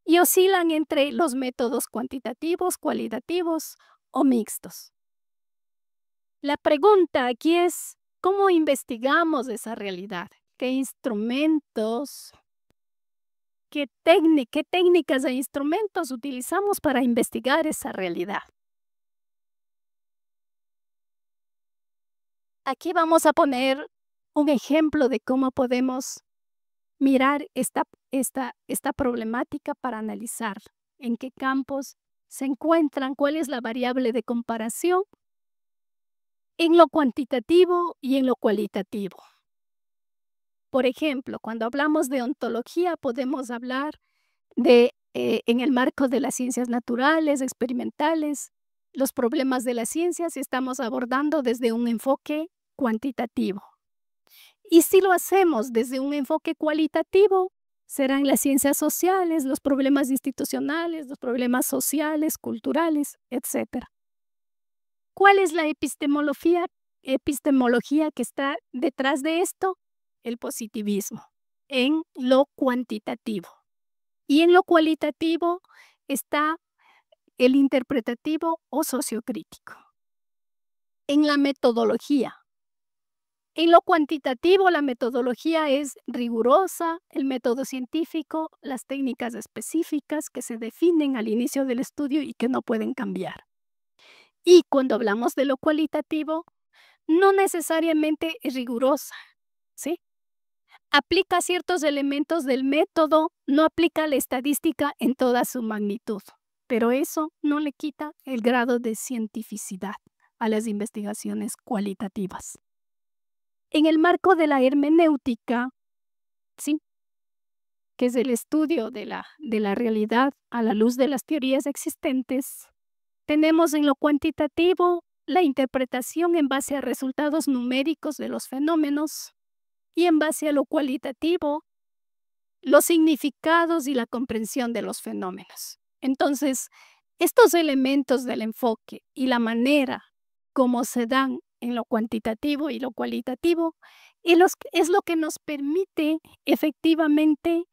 y oscilan entre los métodos cuantitativos, cualitativos o mixtos. La pregunta aquí es, ¿cómo investigamos esa realidad? ¿Qué instrumentos, qué técnicas e instrumentos utilizamos para investigar esa realidad? Aquí vamos a poner un ejemplo de cómo podemos mirar esta problemática para analizar en qué campos se encuentran, cuál es la variable de comparación en lo cuantitativo y en lo cualitativo. Por ejemplo, cuando hablamos de ontología, podemos hablar en el marco de las ciencias naturales, experimentales, los problemas de las ciencias, y estamos abordando desde un enfoque cuantitativo. Y si lo hacemos desde un enfoque cualitativo, serán las ciencias sociales, los problemas institucionales, los problemas sociales, culturales, etc. ¿Cuál es la epistemología que está detrás de esto? El positivismo, en lo cuantitativo. Y en lo cualitativo está el interpretativo o sociocrítico. En la metodología. En lo cuantitativo, la metodología es rigurosa, el método científico, las técnicas específicas que se definen al inicio del estudio y que no pueden cambiar. Y cuando hablamos de lo cualitativo, no necesariamente es rigurosa, ¿sí? Aplica ciertos elementos del método, no aplica la estadística en toda su magnitud, pero eso no le quita el grado de cientificidad a las investigaciones cualitativas. En el marco de la hermenéutica, ¿sí?, que es el estudio de la realidad a la luz de las teorías existentes, tenemos en lo cuantitativo la interpretación en base a resultados numéricos de los fenómenos y en base a lo cualitativo, los significados y la comprensión de los fenómenos. Entonces, estos elementos del enfoque y la manera como se dan en lo cuantitativo y lo cualitativo es lo que nos permite efectivamente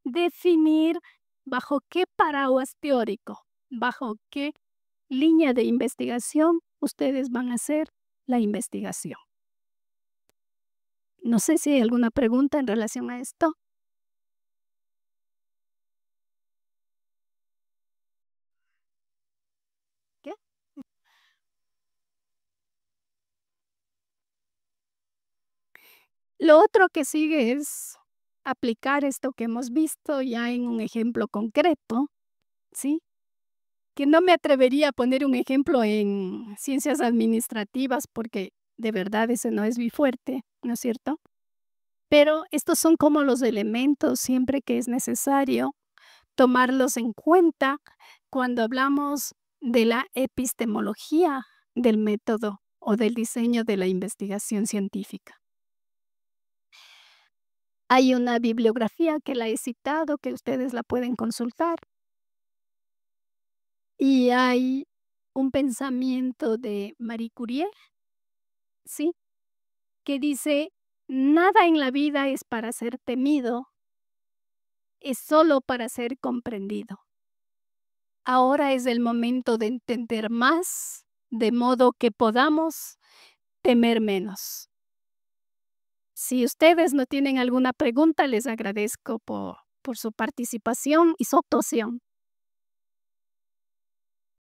definir bajo qué paraguas teórico, bajo qué línea de investigación ustedes van a hacer la investigación. No sé si hay alguna pregunta en relación a esto. ¿Qué? Lo otro que sigue es aplicar esto que hemos visto ya en un ejemplo concreto, ¿sí? que no me atrevería a poner un ejemplo en ciencias administrativas porque de verdad ese no es mi fuerte, ¿no es cierto? Pero estos son como los elementos siempre que es necesario tomarlos en cuenta cuando hablamos de la epistemología del método o del diseño de la investigación científica. Hay una bibliografía que la he citado, que ustedes la pueden consultar. Y hay un pensamiento de Marie Curie, ¿sí? Que dice, nada en la vida es para ser temido, es solo para ser comprendido. Ahora es el momento de entender más, de modo que podamos temer menos. Si ustedes no tienen alguna pregunta, les agradezco por su participación y su actuación.